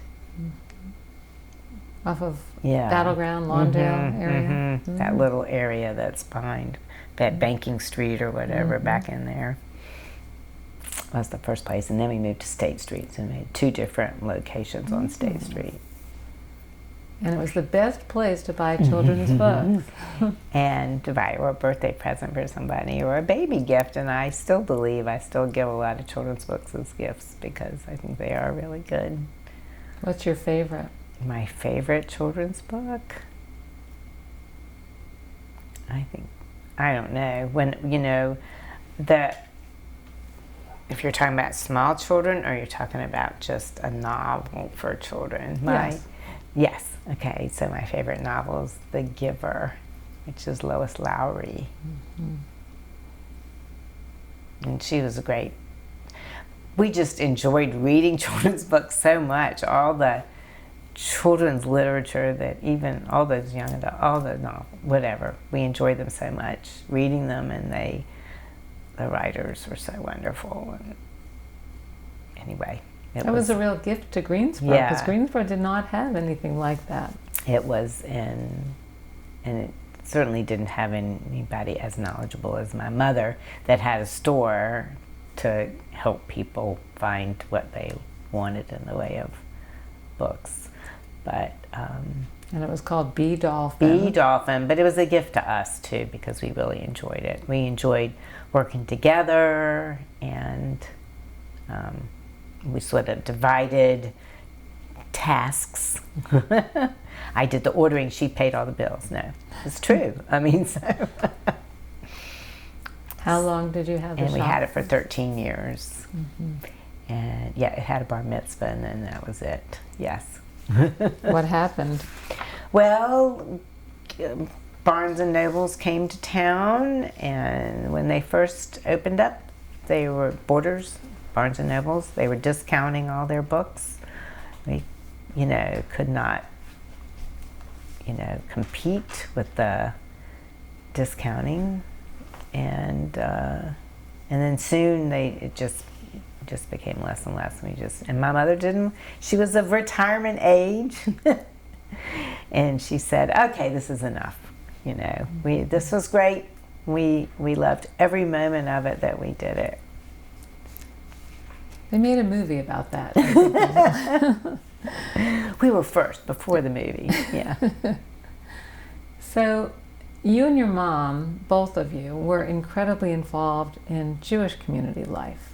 Off of Battleground, Lawndale area? That little area that's behind that Banking Street or whatever, back in there. Was the first place. And then we moved to State Street, so we made 2 different locations on State Street. And it was the best place to buy children's books. And to buy a birthday present for somebody, or a baby gift. And I still give a lot of children's books as gifts, because I think they are really good. What's your favorite? My favorite children's book? I don't know. If you're talking about small children, or you're talking about just a novel for children. Yes. Okay, so my favorite novel is The Giver, which is Lois Lowry. And she was we just enjoyed reading children's books so much. All the children's literature, that even all those young adults, all the novels, whatever, we enjoyed them so much, reading them, and the writers were so wonderful. And anyway, That was a real gift to Greensboro, because Yeah. Greensboro did not have anything like that. It was and it certainly didn't have anybody as knowledgeable as my mother that had a store to help people find what they wanted in the way of books. But And it was called Bee Dolphin. Bee Dolphin, but it was a gift to us too because we really enjoyed it. We enjoyed working together, and we sort of divided tasks. I did the ordering, she paid all the bills. No, it's true. I mean, so. How long did you have the And shop? we had it for 13 years. Mm-hmm. And yeah, it had a bar mitzvah, and then that was it. Yes. What happened? Well, Barnes and Nobles came to town, and when they first opened up, they were Borders, Barnes and Nobles. They were discounting all their books. We, could not, compete with the discounting, and then soon it just became less and less. And my mother didn't. She was of retirement age. And she said, okay, this is enough. This was great. We loved every moment of it that we did it. They made a movie about that. We were first, before the movie, yeah. So you and your mom, both of you, were incredibly involved in Jewish community life.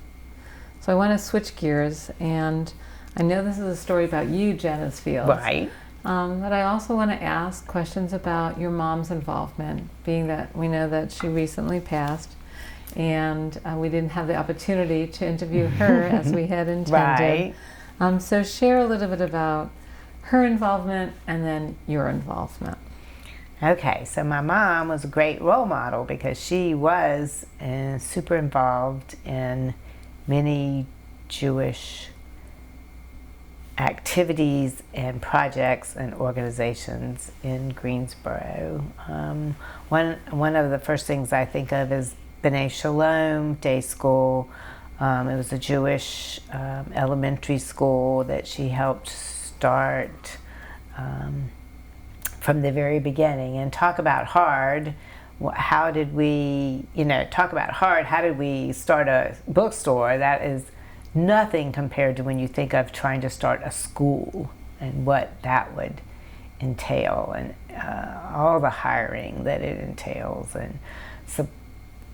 So I want to switch gears, and I know this is a story about you, Janis Fields. Right. But I also want to ask questions about your mom's involvement, being that we know that she recently passed, and we didn't have the opportunity to interview her as we had intended. Right. So share a little bit about her involvement and then your involvement. Okay, so my mom was a great role model because she was super involved in many Jewish activities and projects and organizations in Greensboro. One of the first things I think of is B'nai Shalom Day School. It was a Jewish elementary school that she helped start from the very beginning. And talk about hard. How did we, how did we start a bookstore? That is nothing compared to when you think of trying to start a school and what that would entail, and all the hiring that it entails, and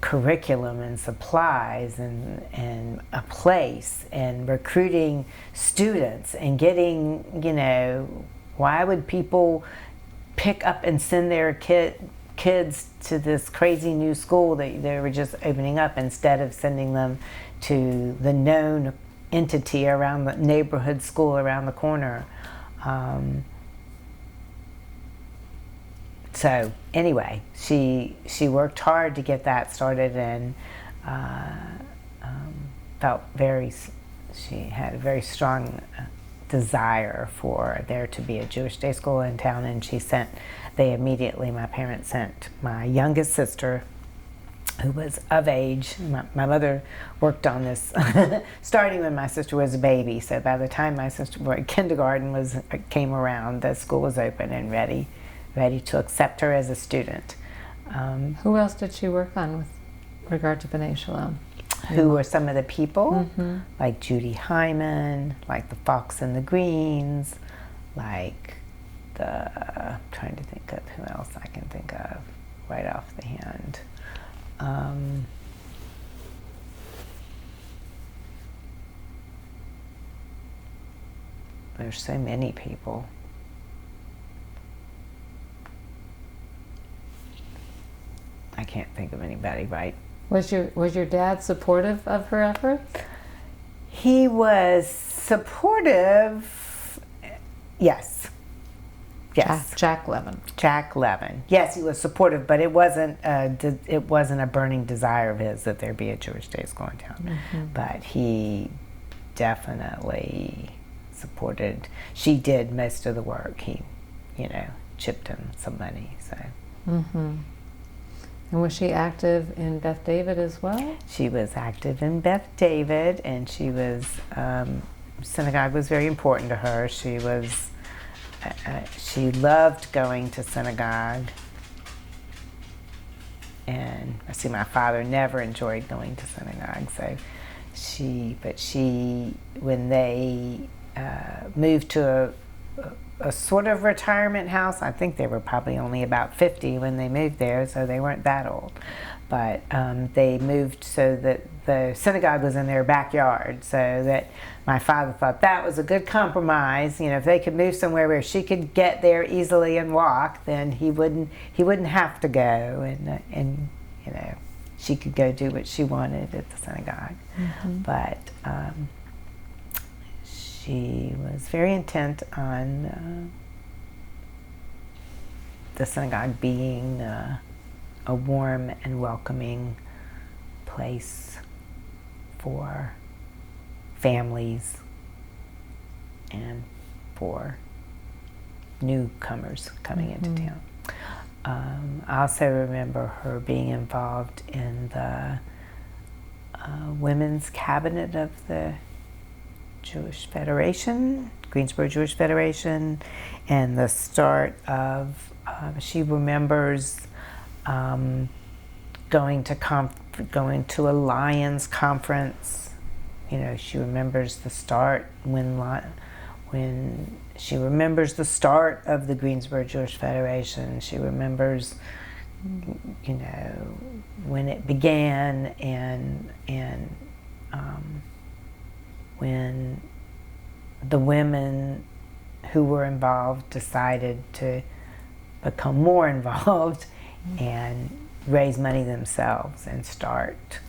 curriculum and supplies, and a place, and recruiting students, and getting, why would people pick up and send their kids to this crazy new school that they were just opening up instead of sending them to the known entity around the neighborhood school around the corner. So anyway, she worked hard to get that started, and she had a very strong desire for there to be a Jewish day school in town, and my parents sent my youngest sister, who was of age. My mother worked on this starting when my sister was a baby. So by the time my sister kindergarten came around, the school was open and ready to accept her as a student. Who else did she work on with regard to B'nai Shalom? Who were some of the people? Mm-hmm. Like Judy Hyman, like the Fox and the Greens, like I'm trying to think of who else I can think of right off the hand. There's so many people. I can't think of anybody right. Was your dad supportive of her efforts? He was supportive. Yes. Yes. Jack Levin. Jack Levin. Yes, he was supportive, but it wasn't a burning desire of his that there be a Jewish day school in town. Mm-hmm. But he definitely supported. She did most of the work. He, chipped him some money. So. Mm-hmm. And was she active in Beth David as well? She was active in Beth David, and she was synagogue was very important to her. She loved going to synagogue. And I see my father never enjoyed going to synagogue, so when they moved to a sort of retirement house, I think they were probably only about 50 when they moved there, so they weren't that old. But they moved so that the synagogue was in their backyard, so that my father thought that was a good compromise. You know, if they could move somewhere where she could get there easily and walk, then he wouldn't have to go, and you know, she could go do what she wanted at the synagogue. Mm-hmm. But she was very intent on the synagogue being a warm and welcoming place for families and for newcomers coming into town. I also remember her being involved in the women's cabinet of the Jewish Federation, Greensboro Jewish Federation, and the start of, she remembers going to a Lions conference. You know, she remembers the start when she remembers the start of the Greensboro Jewish Federation. She remembers, you know, when it began and when the women who were involved decided to become more involved and raise money themselves and start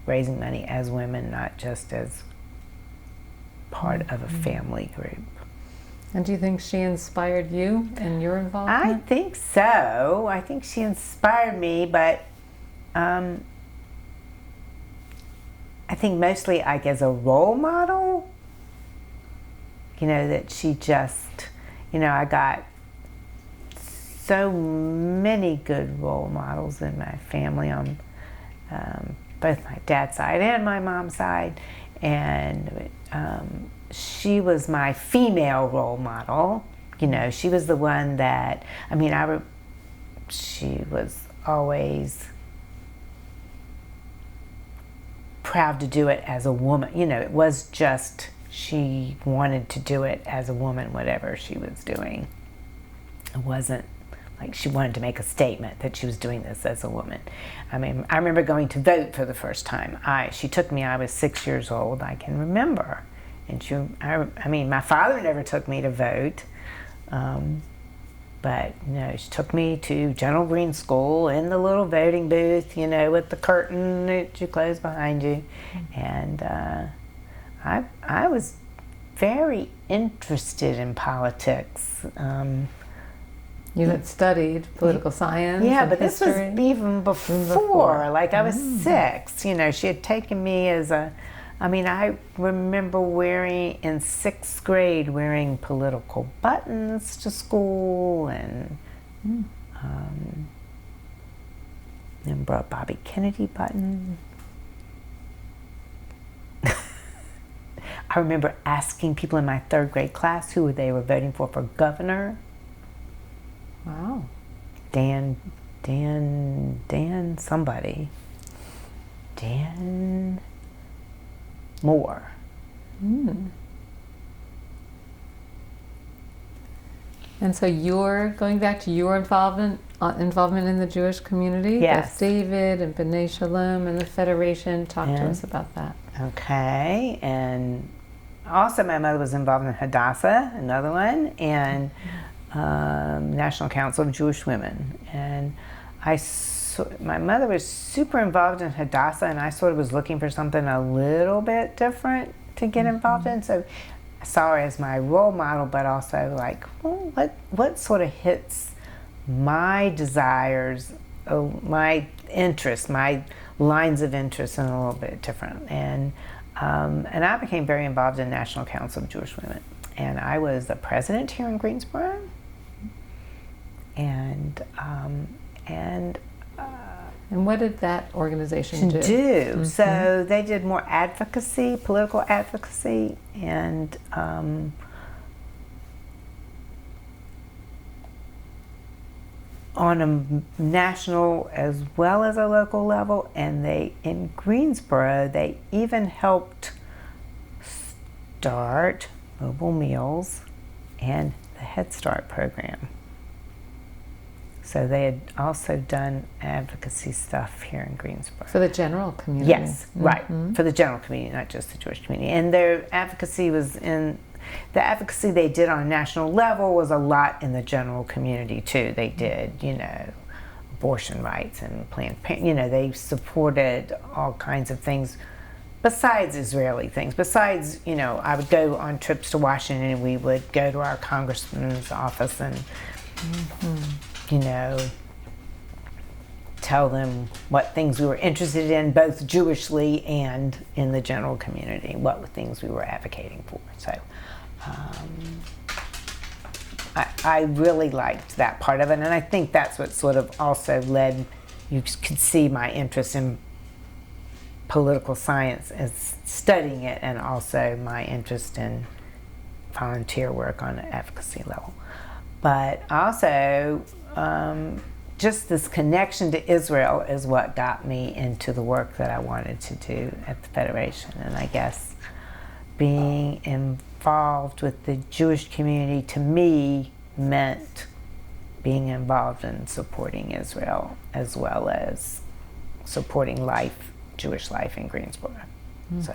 raising money as women, not just as part of a family group. And do you think she inspired you in your involvement? I think so. I think she inspired me, but I think mostly like as a role model. You know, that she just, you know, I got so many good role models in my family on both my dad's side and my mom's side, and she was my female role model. You know, she was the one that, I mean, she was always proud to do it as a woman. You know, it was just, she wanted to do it as a woman, whatever she was doing. It wasn't like she wanted to make a statement that she was doing this as a woman. I mean, I remember going to vote for the first time. She took me, I was 6 years old, I can remember. And I mean, my father never took me to vote, but you know, she took me to General Green School in the little voting booth, you know, with the curtain that you close behind you. And I was very interested in politics. You had studied political science. Yeah, and but history. This was even before. Like I was 6. You know, she had taken me as a. I mean, I remember in 6th grade wearing political buttons to school, and then brought Bobby Kennedy button. I remember asking people in my 3rd grade class who they were voting for governor. Wow. Dan somebody. Dan Moore. And so you're going back to your involvement in the Jewish community. Yes. With David and B'nai Shalom and the Federation. Talk to us about that. Okay, and also my mother was involved in Hadassah, another one, and National Council of Jewish Women. And my mother was super involved in Hadassah, and I sort of was looking for something a little bit different to get involved in. So I saw her as my role model, but also like, well, what sort of hits my desires, my interests, my lines of interest, in a little bit different. And I became very involved in National Council of Jewish Women. And I was the president here in Greensboro. And And what did that organization do? So they did more advocacy, political advocacy, and on a national as well as a local level. And they, in Greensboro, they even helped start mobile meals and the Head Start program. So they had also done advocacy stuff here in Greensboro. For the general community? Yes, right. For the general community, not just the Jewish community. And their advocacy was the advocacy they did on a national level was a lot in the general community too. They did, abortion rights and Planned Parenthood. They supported all kinds of things besides Israeli things. Besides, I would go on trips to Washington and we would go to our congressman's office and tell them what things we were interested in, both Jewishly and in the general community, what things we were advocating for. So I really liked that part of it, and I think that's what sort of also led, you could see my interest in political science as studying it, and also my interest in volunteer work on an advocacy level. But also, just this connection to Israel is what got me into the work that I wanted to do at the Federation. And I guess being involved with the Jewish community to me meant being involved in supporting Israel as well as supporting Jewish life in Greensboro. So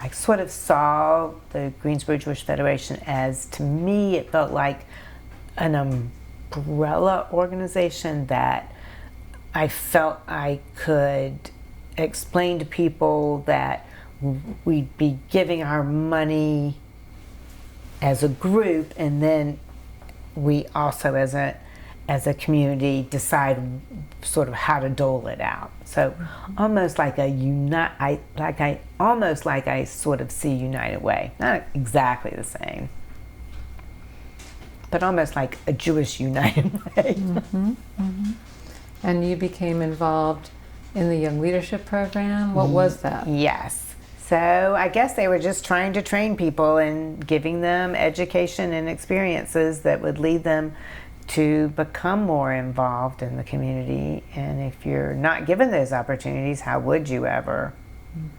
I sort of saw the Greensboro Jewish Federation as, to me, it felt like an umbrella organization that I felt I could explain to people that we'd be giving our money as a group, and then we also as a community decide sort of how to dole it out. So almost like almost like I sort of see United Way. Not exactly the same, but almost like a Jewish United Way. And you became involved in the Young Leadership Program. What was that? Yes. So I guess they were just trying to train people and giving them education and experiences that would lead them to become more involved in the community. And if you're not given those opportunities, how would you ever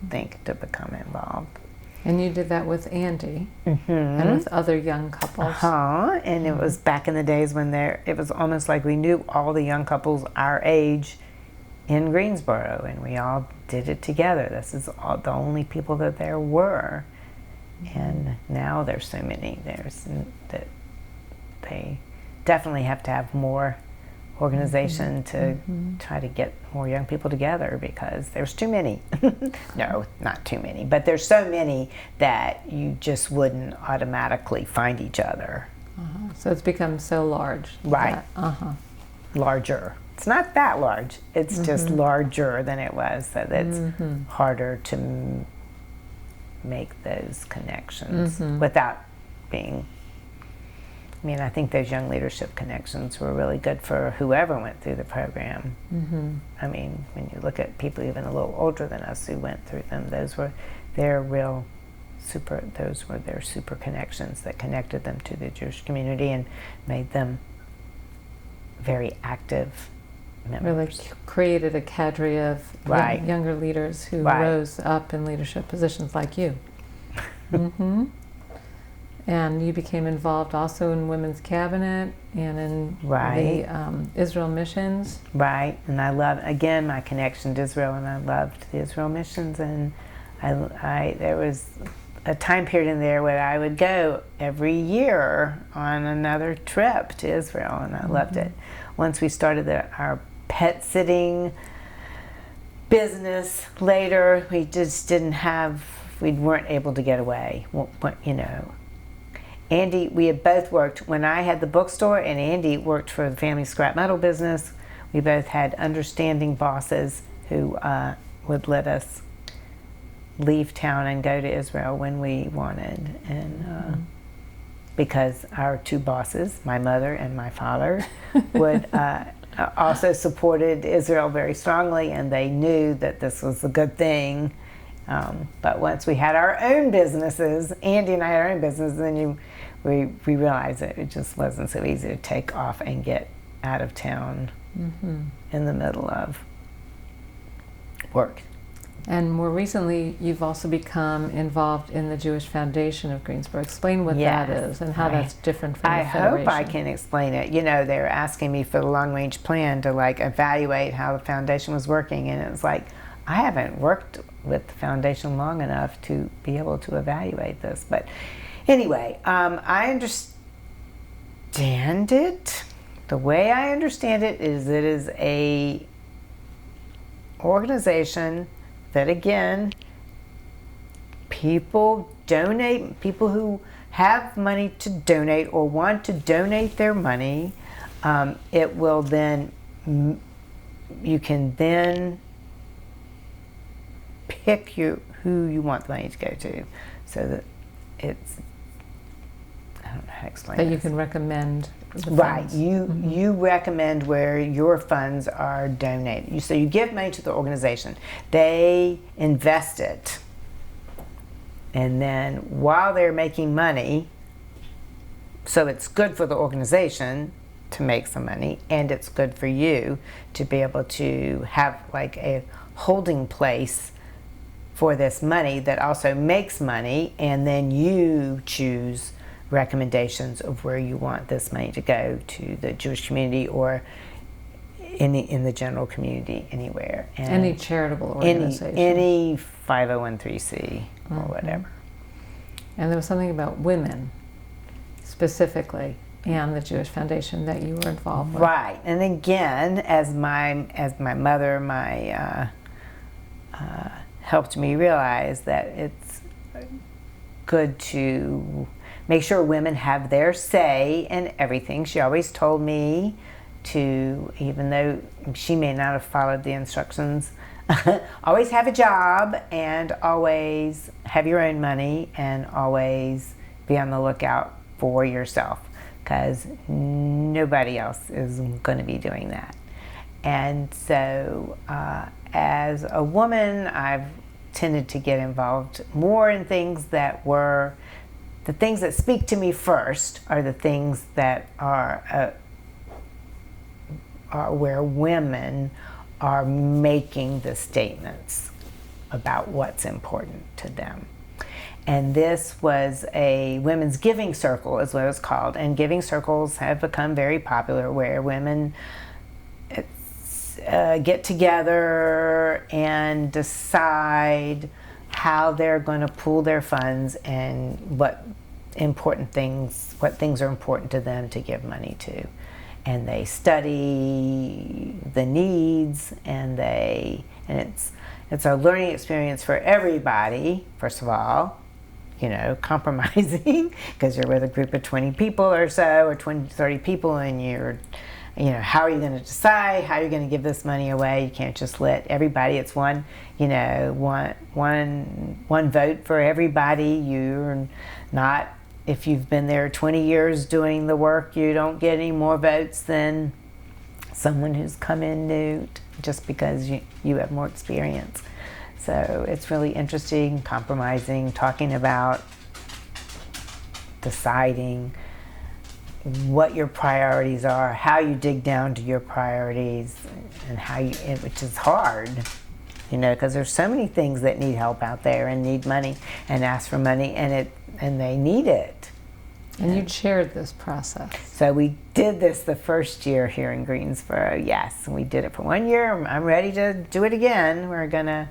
think to become involved? And you did that with Andy and with other young couples. And it was back in the days when it was almost like we knew all the young couples our age in Greensboro, and we all did it together. This is the only people that there were. And now there's so many. That they definitely have to have more organization to try to get more young people together, because there's too many. No, not too many, but there's so many that you just wouldn't automatically find each other. So it's become so large. Right. Larger. It's not that large. It's just larger than it was, so that's harder to make those connections without being... I think those young leadership connections were really good for whoever went through the program. When you look at people even a little older than us who went through them, those were their super connections that connected them to the Jewish community and made them very active members. Really created a cadre of younger leaders who rose up in leadership positions like you. And you became involved also in Women's Cabinet and in the Israel missions. Right, and I love, again, my connection to Israel, and I loved the Israel missions. And there was a time period in there where I would go every year on another trip to Israel, and I loved it. Once we started our pet sitting business later, we just we weren't able to get away, Andy, we had both worked, when I had the bookstore and Andy worked for the family scrap metal business, we both had understanding bosses who would let us leave town and go to Israel when we wanted. And because our two bosses, my mother and my father, would also supported Israel very strongly, and they knew that this was a good thing. But once we had our own businesses, Andy and I had our own business, then we realized that it just wasn't so easy to take off and get out of town in the middle of work. And more recently, you've also become involved in the Jewish Foundation of Greensboro. Explain what that is and how that's different from the Federation. I hope I can explain it. You know, they were asking me for the long-range plan to like evaluate how the foundation was working, and it was like, I haven't worked with the foundation long enough to be able to evaluate this. But anyway, I understand it. The way I understand it is a organization that, again, people donate, people who have money to donate or want to donate their money, it will then, you can then pick who you want the money to go to, so that it's, I don't know how to explain that this. you can recommend the Right, funds. you recommend where your funds are donated. So you give money to the organization, they invest it, and then while they're making money, so it's good for the organization to make some money, and it's good for you to be able to have like a holding place for this money that also makes money, and then you choose recommendations of where you want this money to go to the Jewish community or in the general community anywhere. And any charitable organization. Any 501(c)(3) or whatever. And there was something about women specifically and the Jewish Foundation that you were involved with. Right. And again, as my mother helped me realize that it's good to make sure women have their say in everything. She always told me to, even though she may not have followed the instructions, always have a job and always have your own money and always be on the lookout for yourself, because nobody else is going to be doing that. And so as a woman, I've tended to get involved more in things that were the things that speak to me first, are the things that are where women are making the statements about what's important to them. And this was a women's giving circle, is what it's called. And giving circles have become very popular, where women get together and decide how they're going to pool their funds and what things are important to them to give money to. And they study the needs, and it's a learning experience for everybody. First of all, you know, compromising, because you're with a group of 20 people or so, or 20, 30 people, and how are you going to decide how you're going to give this money away? You can't just let everybody, it's one vote for everybody. You're not, if you've been there 20 years doing the work, you don't get any more votes than someone who's come in new, just because you have more experience. So it's really interesting, compromising, talking about deciding what your priorities are, how you dig down to your priorities, and which is hard, because there's so many things that need help out there and need money and ask for money, and they need it. And you chaired this process. So we did this the first year here in Greensboro, yes, and we did it for 1 year. I'm ready to do it again. We're gonna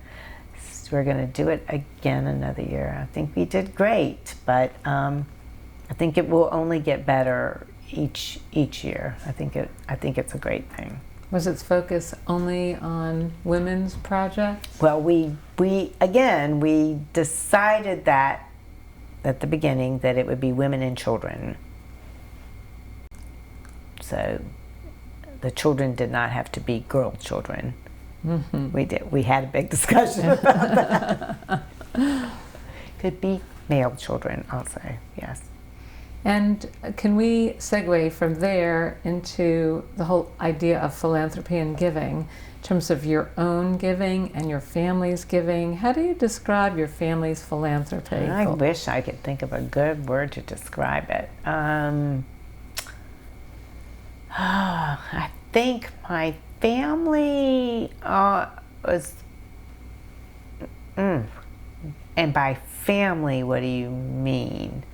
do it again another year. I think we did great, but I think it will only get better each year. I think it's a great thing. Was its focus only on women's projects? Well, we decided that at the beginning that it would be women and children. So the children did not have to be girl children. Mm-hmm. We had a big discussion about that. Could be male children also, yes. And can we segue from there into the whole idea of philanthropy and giving, in terms of your own giving and your family's giving? How do you describe your family's philanthropy? I wish I could think of a good word to describe it. I think my family was, and by family, what do you mean?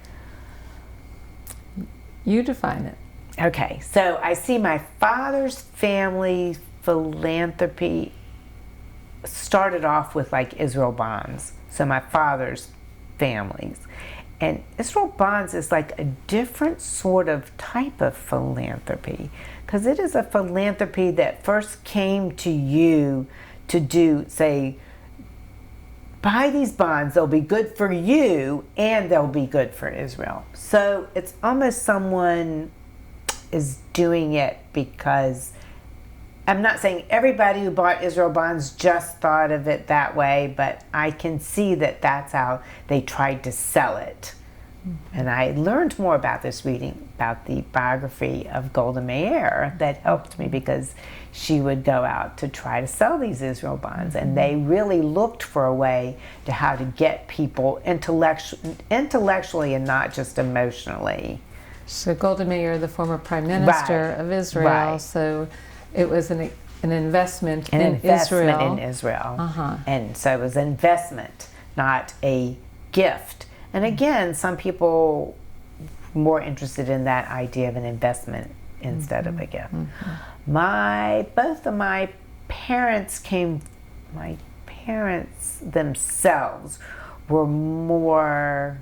You define it. Okay, so I see my father's family philanthropy started off with like Israel bonds. So my father's families. And Israel bonds is like a different sort of type of philanthropy, because it is a philanthropy that first came to you to do, say, buy these bonds, they'll be good for you and they'll be good for Israel. So it's almost someone is doing it because, I'm not saying everybody who bought Israel bonds just thought of it that way, but I can see that that's how they tried to sell it. And I learned more about this reading about the biography of Golda Meir that helped me, because she would go out to try to sell these Israel bonds, and they really looked for a way to how to get people intellectually and not just emotionally. So Golda Meir, the former prime minister of Israel, so it was an investment in Israel. And so it was an investment, not a gift. And again, some people more interested in that idea of an investment instead of a gift. Both of my parents themselves were more,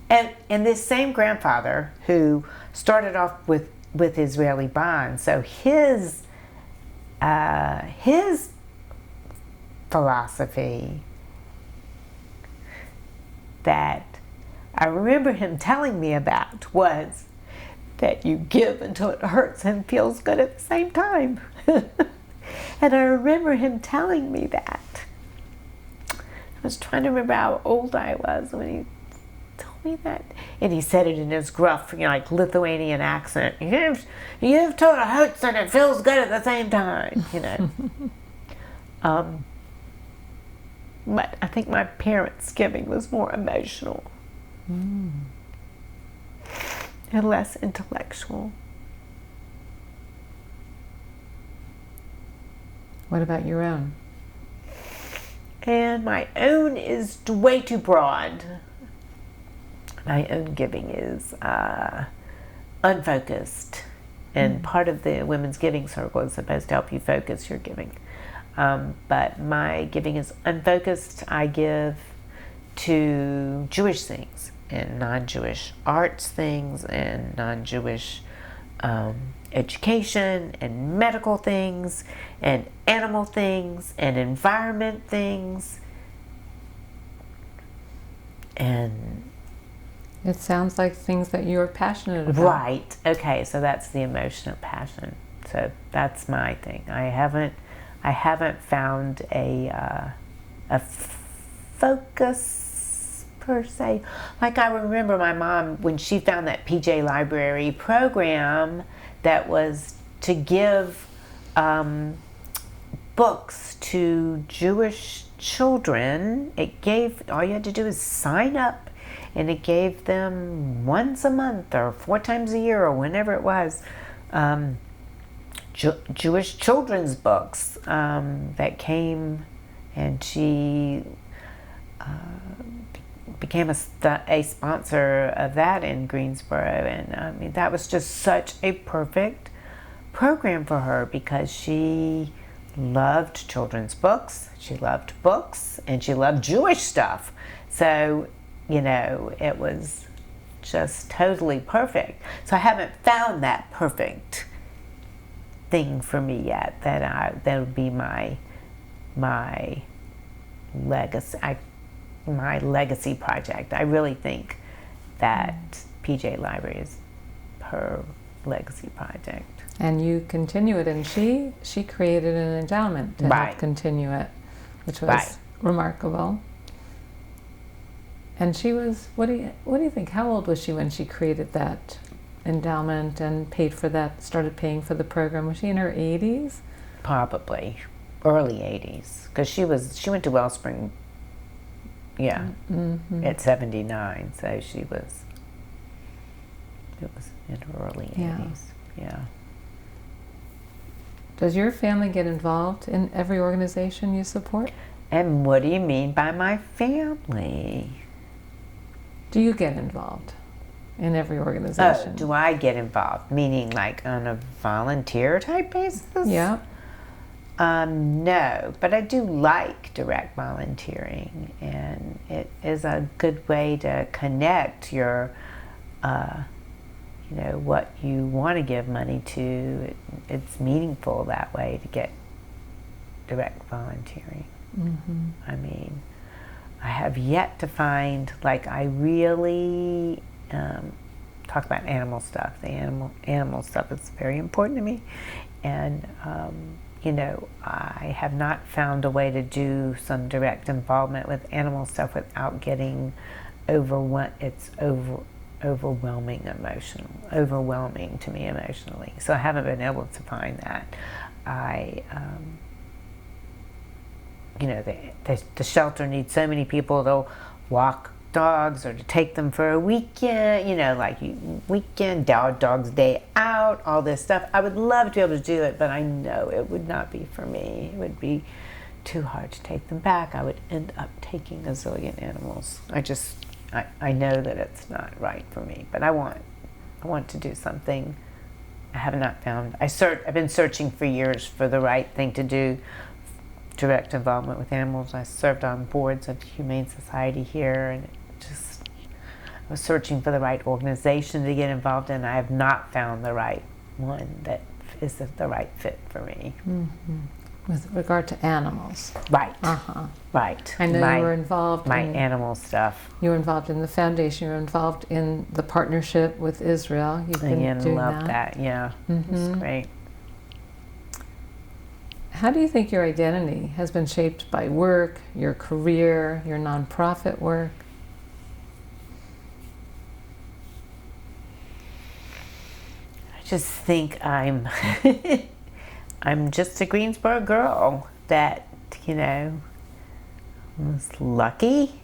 and this same grandfather who started off with Israeli bonds, so his philosophy that I remember him telling me about was that you give until it hurts and feels good at the same time. And I remember him telling me that. I was trying to remember how old I was when he told me that. And he said it in his gruff, like Lithuanian accent. You give till it hurts and it feels good at the same time, But I think my parents' giving was more emotional and less intellectual. What about your own? And my own is way too broad. My own giving is unfocused. And part of the Women's Giving Circle is supposed to help you focus your giving. But my giving is unfocused. I give to Jewish things and non-Jewish arts things and non-Jewish education and medical things and animal things and environment things. And it sounds like things that you're passionate about. Right. Okay, so that's the emotional passion. So that's my thing. I haven't found a focus per se. Like I remember my mom when she found that PJ Library program that was to give books to Jewish children. It gave, all you had to do is sign up, and it gave them once a month or 4 times a year or whenever it was, Jewish children's books that came, and she became a sponsor of that in Greensboro. And I mean, that was just such a perfect program for her, because she loved children's books, she loved books, and she loved Jewish stuff. So, it was just totally perfect. So I haven't found that perfect thing for me yet. That would be my legacy. My legacy project. I really think that PJ Library is her legacy project. And you continue it, and she created an endowment to help continue it, which was remarkable. And she was, what do you think, how old was she when she created that endowment and paid for that, started paying for the program? Was she in her 80s? Probably early 80s, because she went to Wellspring, at 79, so it was in her early 80s. Yeah. Does your family get involved in every organization you support? And what do you mean by my family? Do you get involved in every organization? Oh, do I get involved? Meaning like on a volunteer type basis? Yeah. No, but I do like direct volunteering, and it is a good way to connect your, what you want to give money to. It's meaningful that way to get direct volunteering. Mm-hmm. I mean, I have yet to find, like, I really talk about animal stuff. The animal stuff is very important to me, and I have not found a way to do some direct involvement with animal stuff without getting overwhelming to me emotionally. So I haven't been able to find that. The shelter needs so many people to walk dogs or to take them for a weekend, weekend, dog's day out, all this stuff. I would love to be able to do it, but I know it would not be for me. It would be too hard to take them back. I would end up taking a zillion animals. I know that it's not right for me, but I want to do something I have not found. I've been searching for years for the right thing to do. Direct involvement with animals. I served on boards of the Humane Society here, and I was searching for the right organization to get involved in. I have not found the right one that is the right fit for me. Mm-hmm. With regard to animals. Right. Uh-huh. Right. I know you were involved in animal stuff. You were involved in the foundation. You were involved in the partnership with Israel. You've been doing love that. Yeah. Mm-hmm. It's great. How do you think your identity has been shaped by work, your career, your nonprofit work? I just think I'm just a Greensboro girl that, was lucky,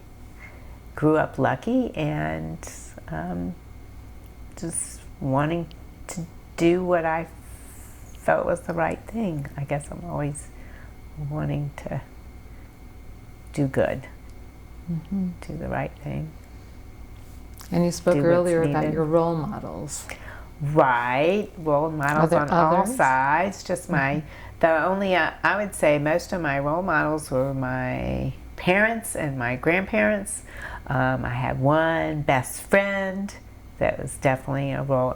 grew up lucky, and just wanting to do what I felt was the right thing. I guess I'm always wanting to do good, do the right thing. And you spoke earlier about your role models. Right, role models on all sides. Just I would say most of my role models were my parents and my grandparents. I had one best friend that was definitely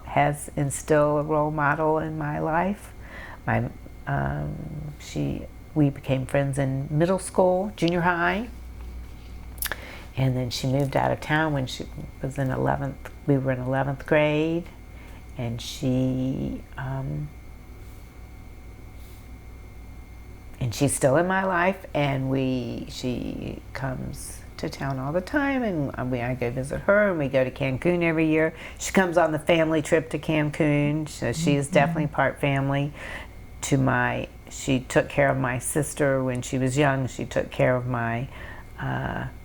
has instilled a role model in my life. We became friends in middle school, junior high, and then she moved out of town when she was in 11th. We were in 11th grade, and she's still in my life, and she comes to town all the time, and I go visit her, and we go to Cancun every year. She comes on the family trip to Cancun, so she is definitely part family. She took care of my sister when she was young. She took care of my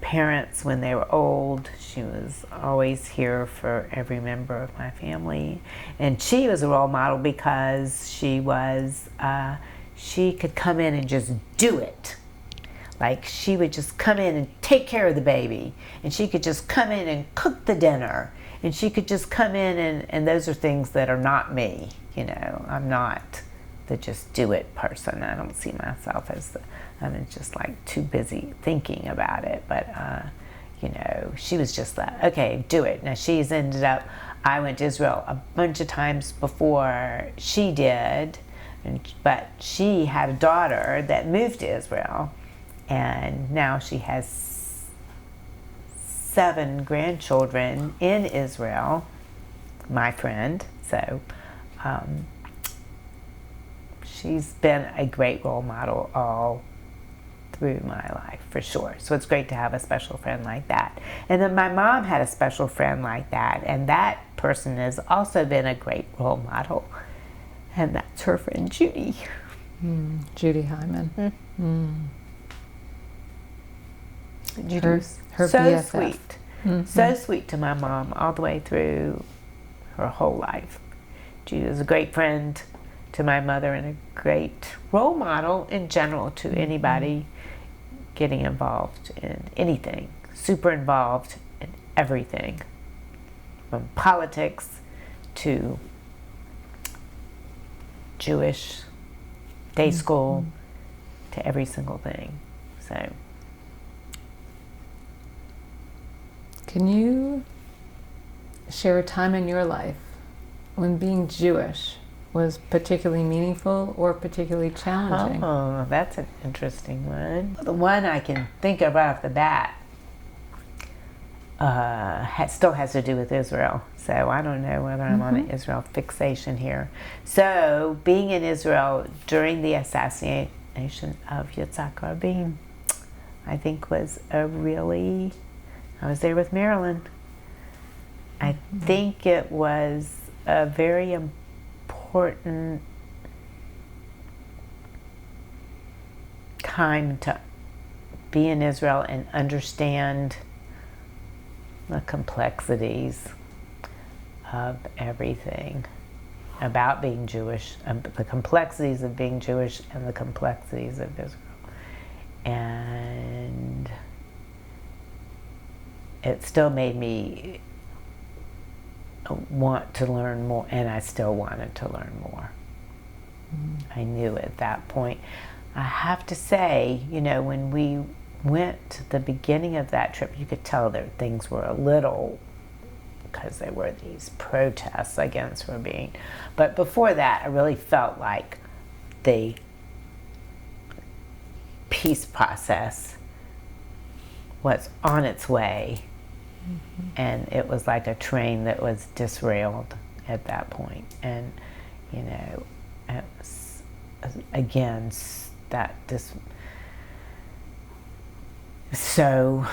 parents when they were old. She was always here for every member of my family, and she was a role model because she could come in and just do it. Like, she would just come in and take care of the baby, and she could just come in and cook the dinner, and she could just come in and those are things that are not me. I'm not the just do it person. I don't see myself as I'm just like too busy thinking about it. But she was just that, okay, do it. Now she's ended up, I went to Israel a bunch of times before she did, but she had a daughter that moved to Israel, and now she has 7 grandchildren in Israel, my friend. So she's been a great role model all through my life, for sure. So it's great to have a special friend like that. And then my mom had a special friend like that, and that person has also been a great role model. And that's her friend Judy. Judy Hyman. Judy was her so BFF. sweet. So sweet to my mom all the way through her whole life. Judy was a great friend to my mother and a great role model in general to anybody getting involved in anything, super involved in everything, from politics to Jewish day school to every single thing. So, can you share a time in your life when being Jewish was particularly meaningful or particularly challenging? oh, that's an interesting one. The one I can think of right off the bat still has to do with Israel. So I don't know whether I'm on an Israel fixation here. So being in Israel during the assassination of Yitzhak Rabin, I think was a really, I was there with Marilyn. I think it was a very important time to be in Israel and understand the complexities of everything about being Jewish, the complexities of being Jewish and the complexities of Israel. And it still made me want to learn more, and I still wanted to learn more. I knew at that point. I have to say, you know, when we went to the beginning of that trip, you could tell that things were a little, because there were these protests against Rabin. But before that, I really felt like the peace process was on its way. And it was like a train that was disrailed at that point. And, you know, it was, again, that just so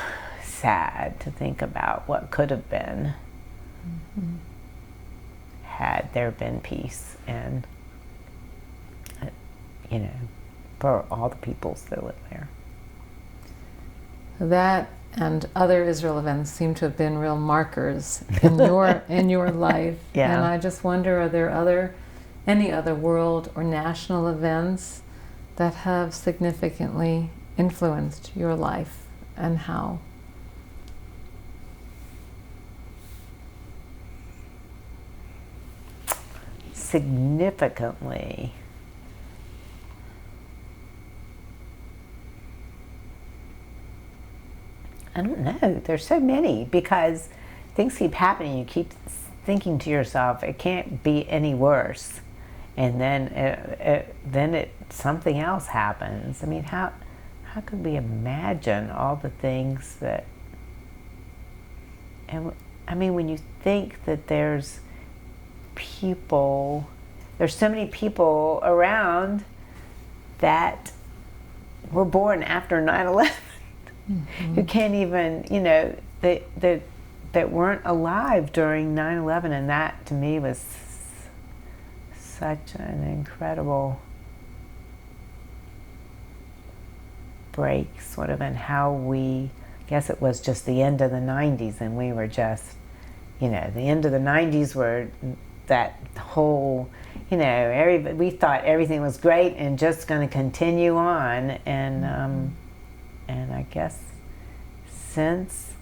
sad to think about what could have been had there been peace and, you know, for all the peoples that live there. That and other Israel events seem to have been real markers in your life. Yeah. And I just wonder, are there any other world or national events that have significantly influenced your life, and how? Significantly. I don't know. There's so many, because things keep happening. You keep thinking to yourself, it can't be any worse, and then something else happens. I mean, how could we imagine all the things that? And I mean, when you think that there's so many people around that were born after 9/11. Who can't even, you know, that weren't alive during 9/11, and that to me was such an incredible break, sort of, in how I guess it was just the end of the 90s, and we were just, you know, the end of the 90s were that whole, you know, we thought everything was great and just going to continue on, and I guess since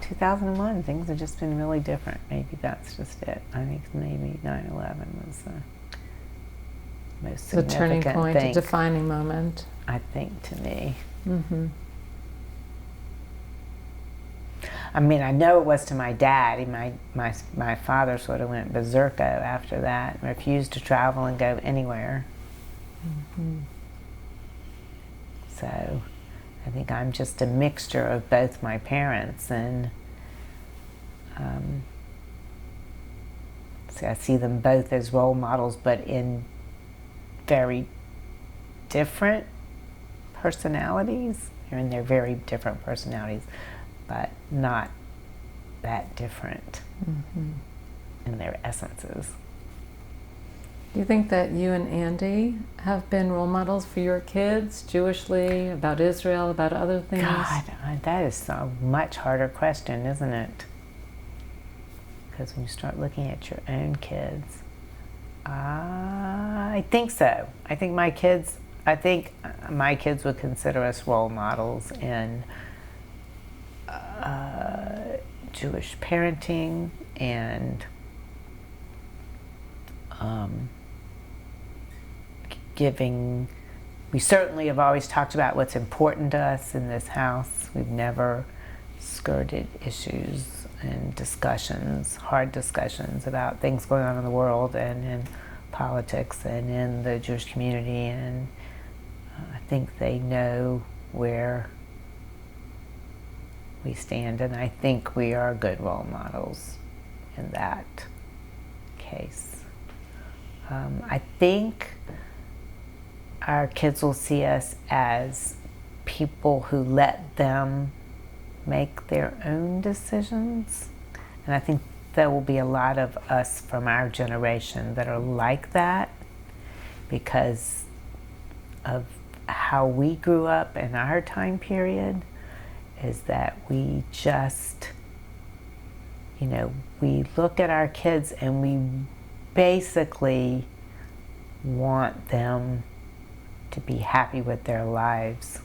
2001, things have just been really different. Maybe that's just it. I think maybe 9/11 was the most significant The turning point, thing, a defining moment. I think, to me. I mean, I know it was to my dad. My father sort of went berserko after that and refused to travel and go anywhere. So I think I'm just a mixture of both my parents, and I see them both as role models, but in very different personalities. I mean, they're very different personalities, but not that different in their essences. Do you think that you and Andy have been role models for your kids, Jewishly, about Israel, about other things? God, that is a much harder question, isn't it? Because when you start looking at your own kids, I think so. I think my kids would consider us role models in Jewish parenting and giving. We certainly have always talked about what's important to us in this house. We've never skirted issues and discussions, hard discussions about things going on in the world and in politics and in the Jewish community, and I think they know where we stand, and I think we are good role models in that case. I think our kids will see us as people who let them make their own decisions, and I think there will be a lot of us from our generation that are like that because of how we grew up in our time period, is that we just, we look at our kids and we basically want them to be happy with their lives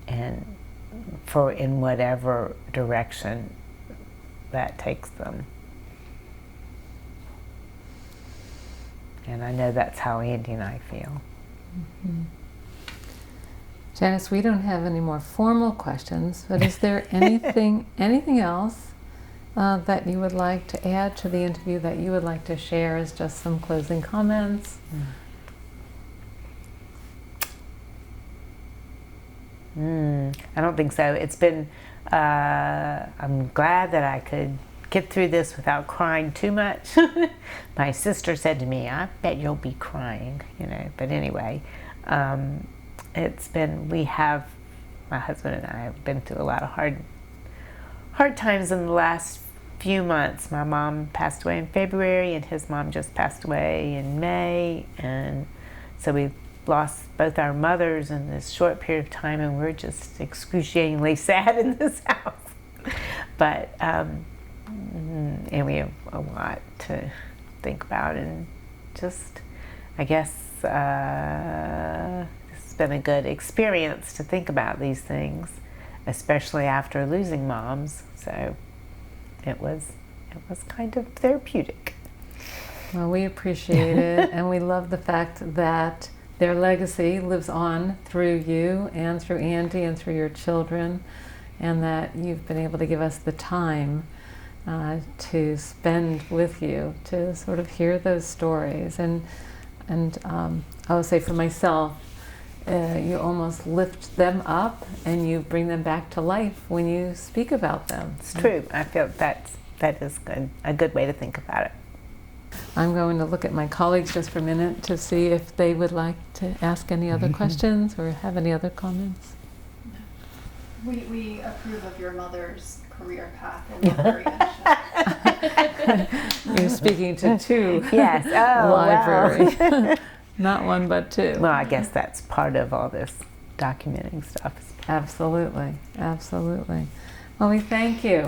and in whatever direction that takes them. And I know that's how Andy and I feel. Janis, we don't have any more formal questions, but is there anything else that you would like to add to the interview, that you would like to share as just some closing comments? I don't think so. It's been, I'm glad that I could get through this without crying too much. My sister said to me, I bet you'll be crying, but anyway, my husband and I have been through a lot of hard times in the last few months. My mom passed away in February, and his mom just passed away in May, and so we lost both our mothers in this short period of time, and we're just excruciatingly sad in this house. But and we have a lot to think about, and just, I guess, it's been a good experience to think about these things, especially after losing moms. So it was kind of therapeutic. Well, we appreciate it, and we love the fact that their legacy lives on through you and through Andy and through your children, and that you've been able to give us the time to spend with you, to sort of hear those stories. And I would say for myself, you almost lift them up and you bring them back to life when you speak about them. It's true. I feel that is a good way to think about it. I'm going to look at my colleagues just for a minute to see if they would like to ask any other questions or have any other comments. We approve of your mother's career path in library. You're speaking to two. Yes. Oh, library. wow. Not one, but two. Well, I guess that's part of all this documenting stuff. Absolutely. Absolutely. Well, we thank you.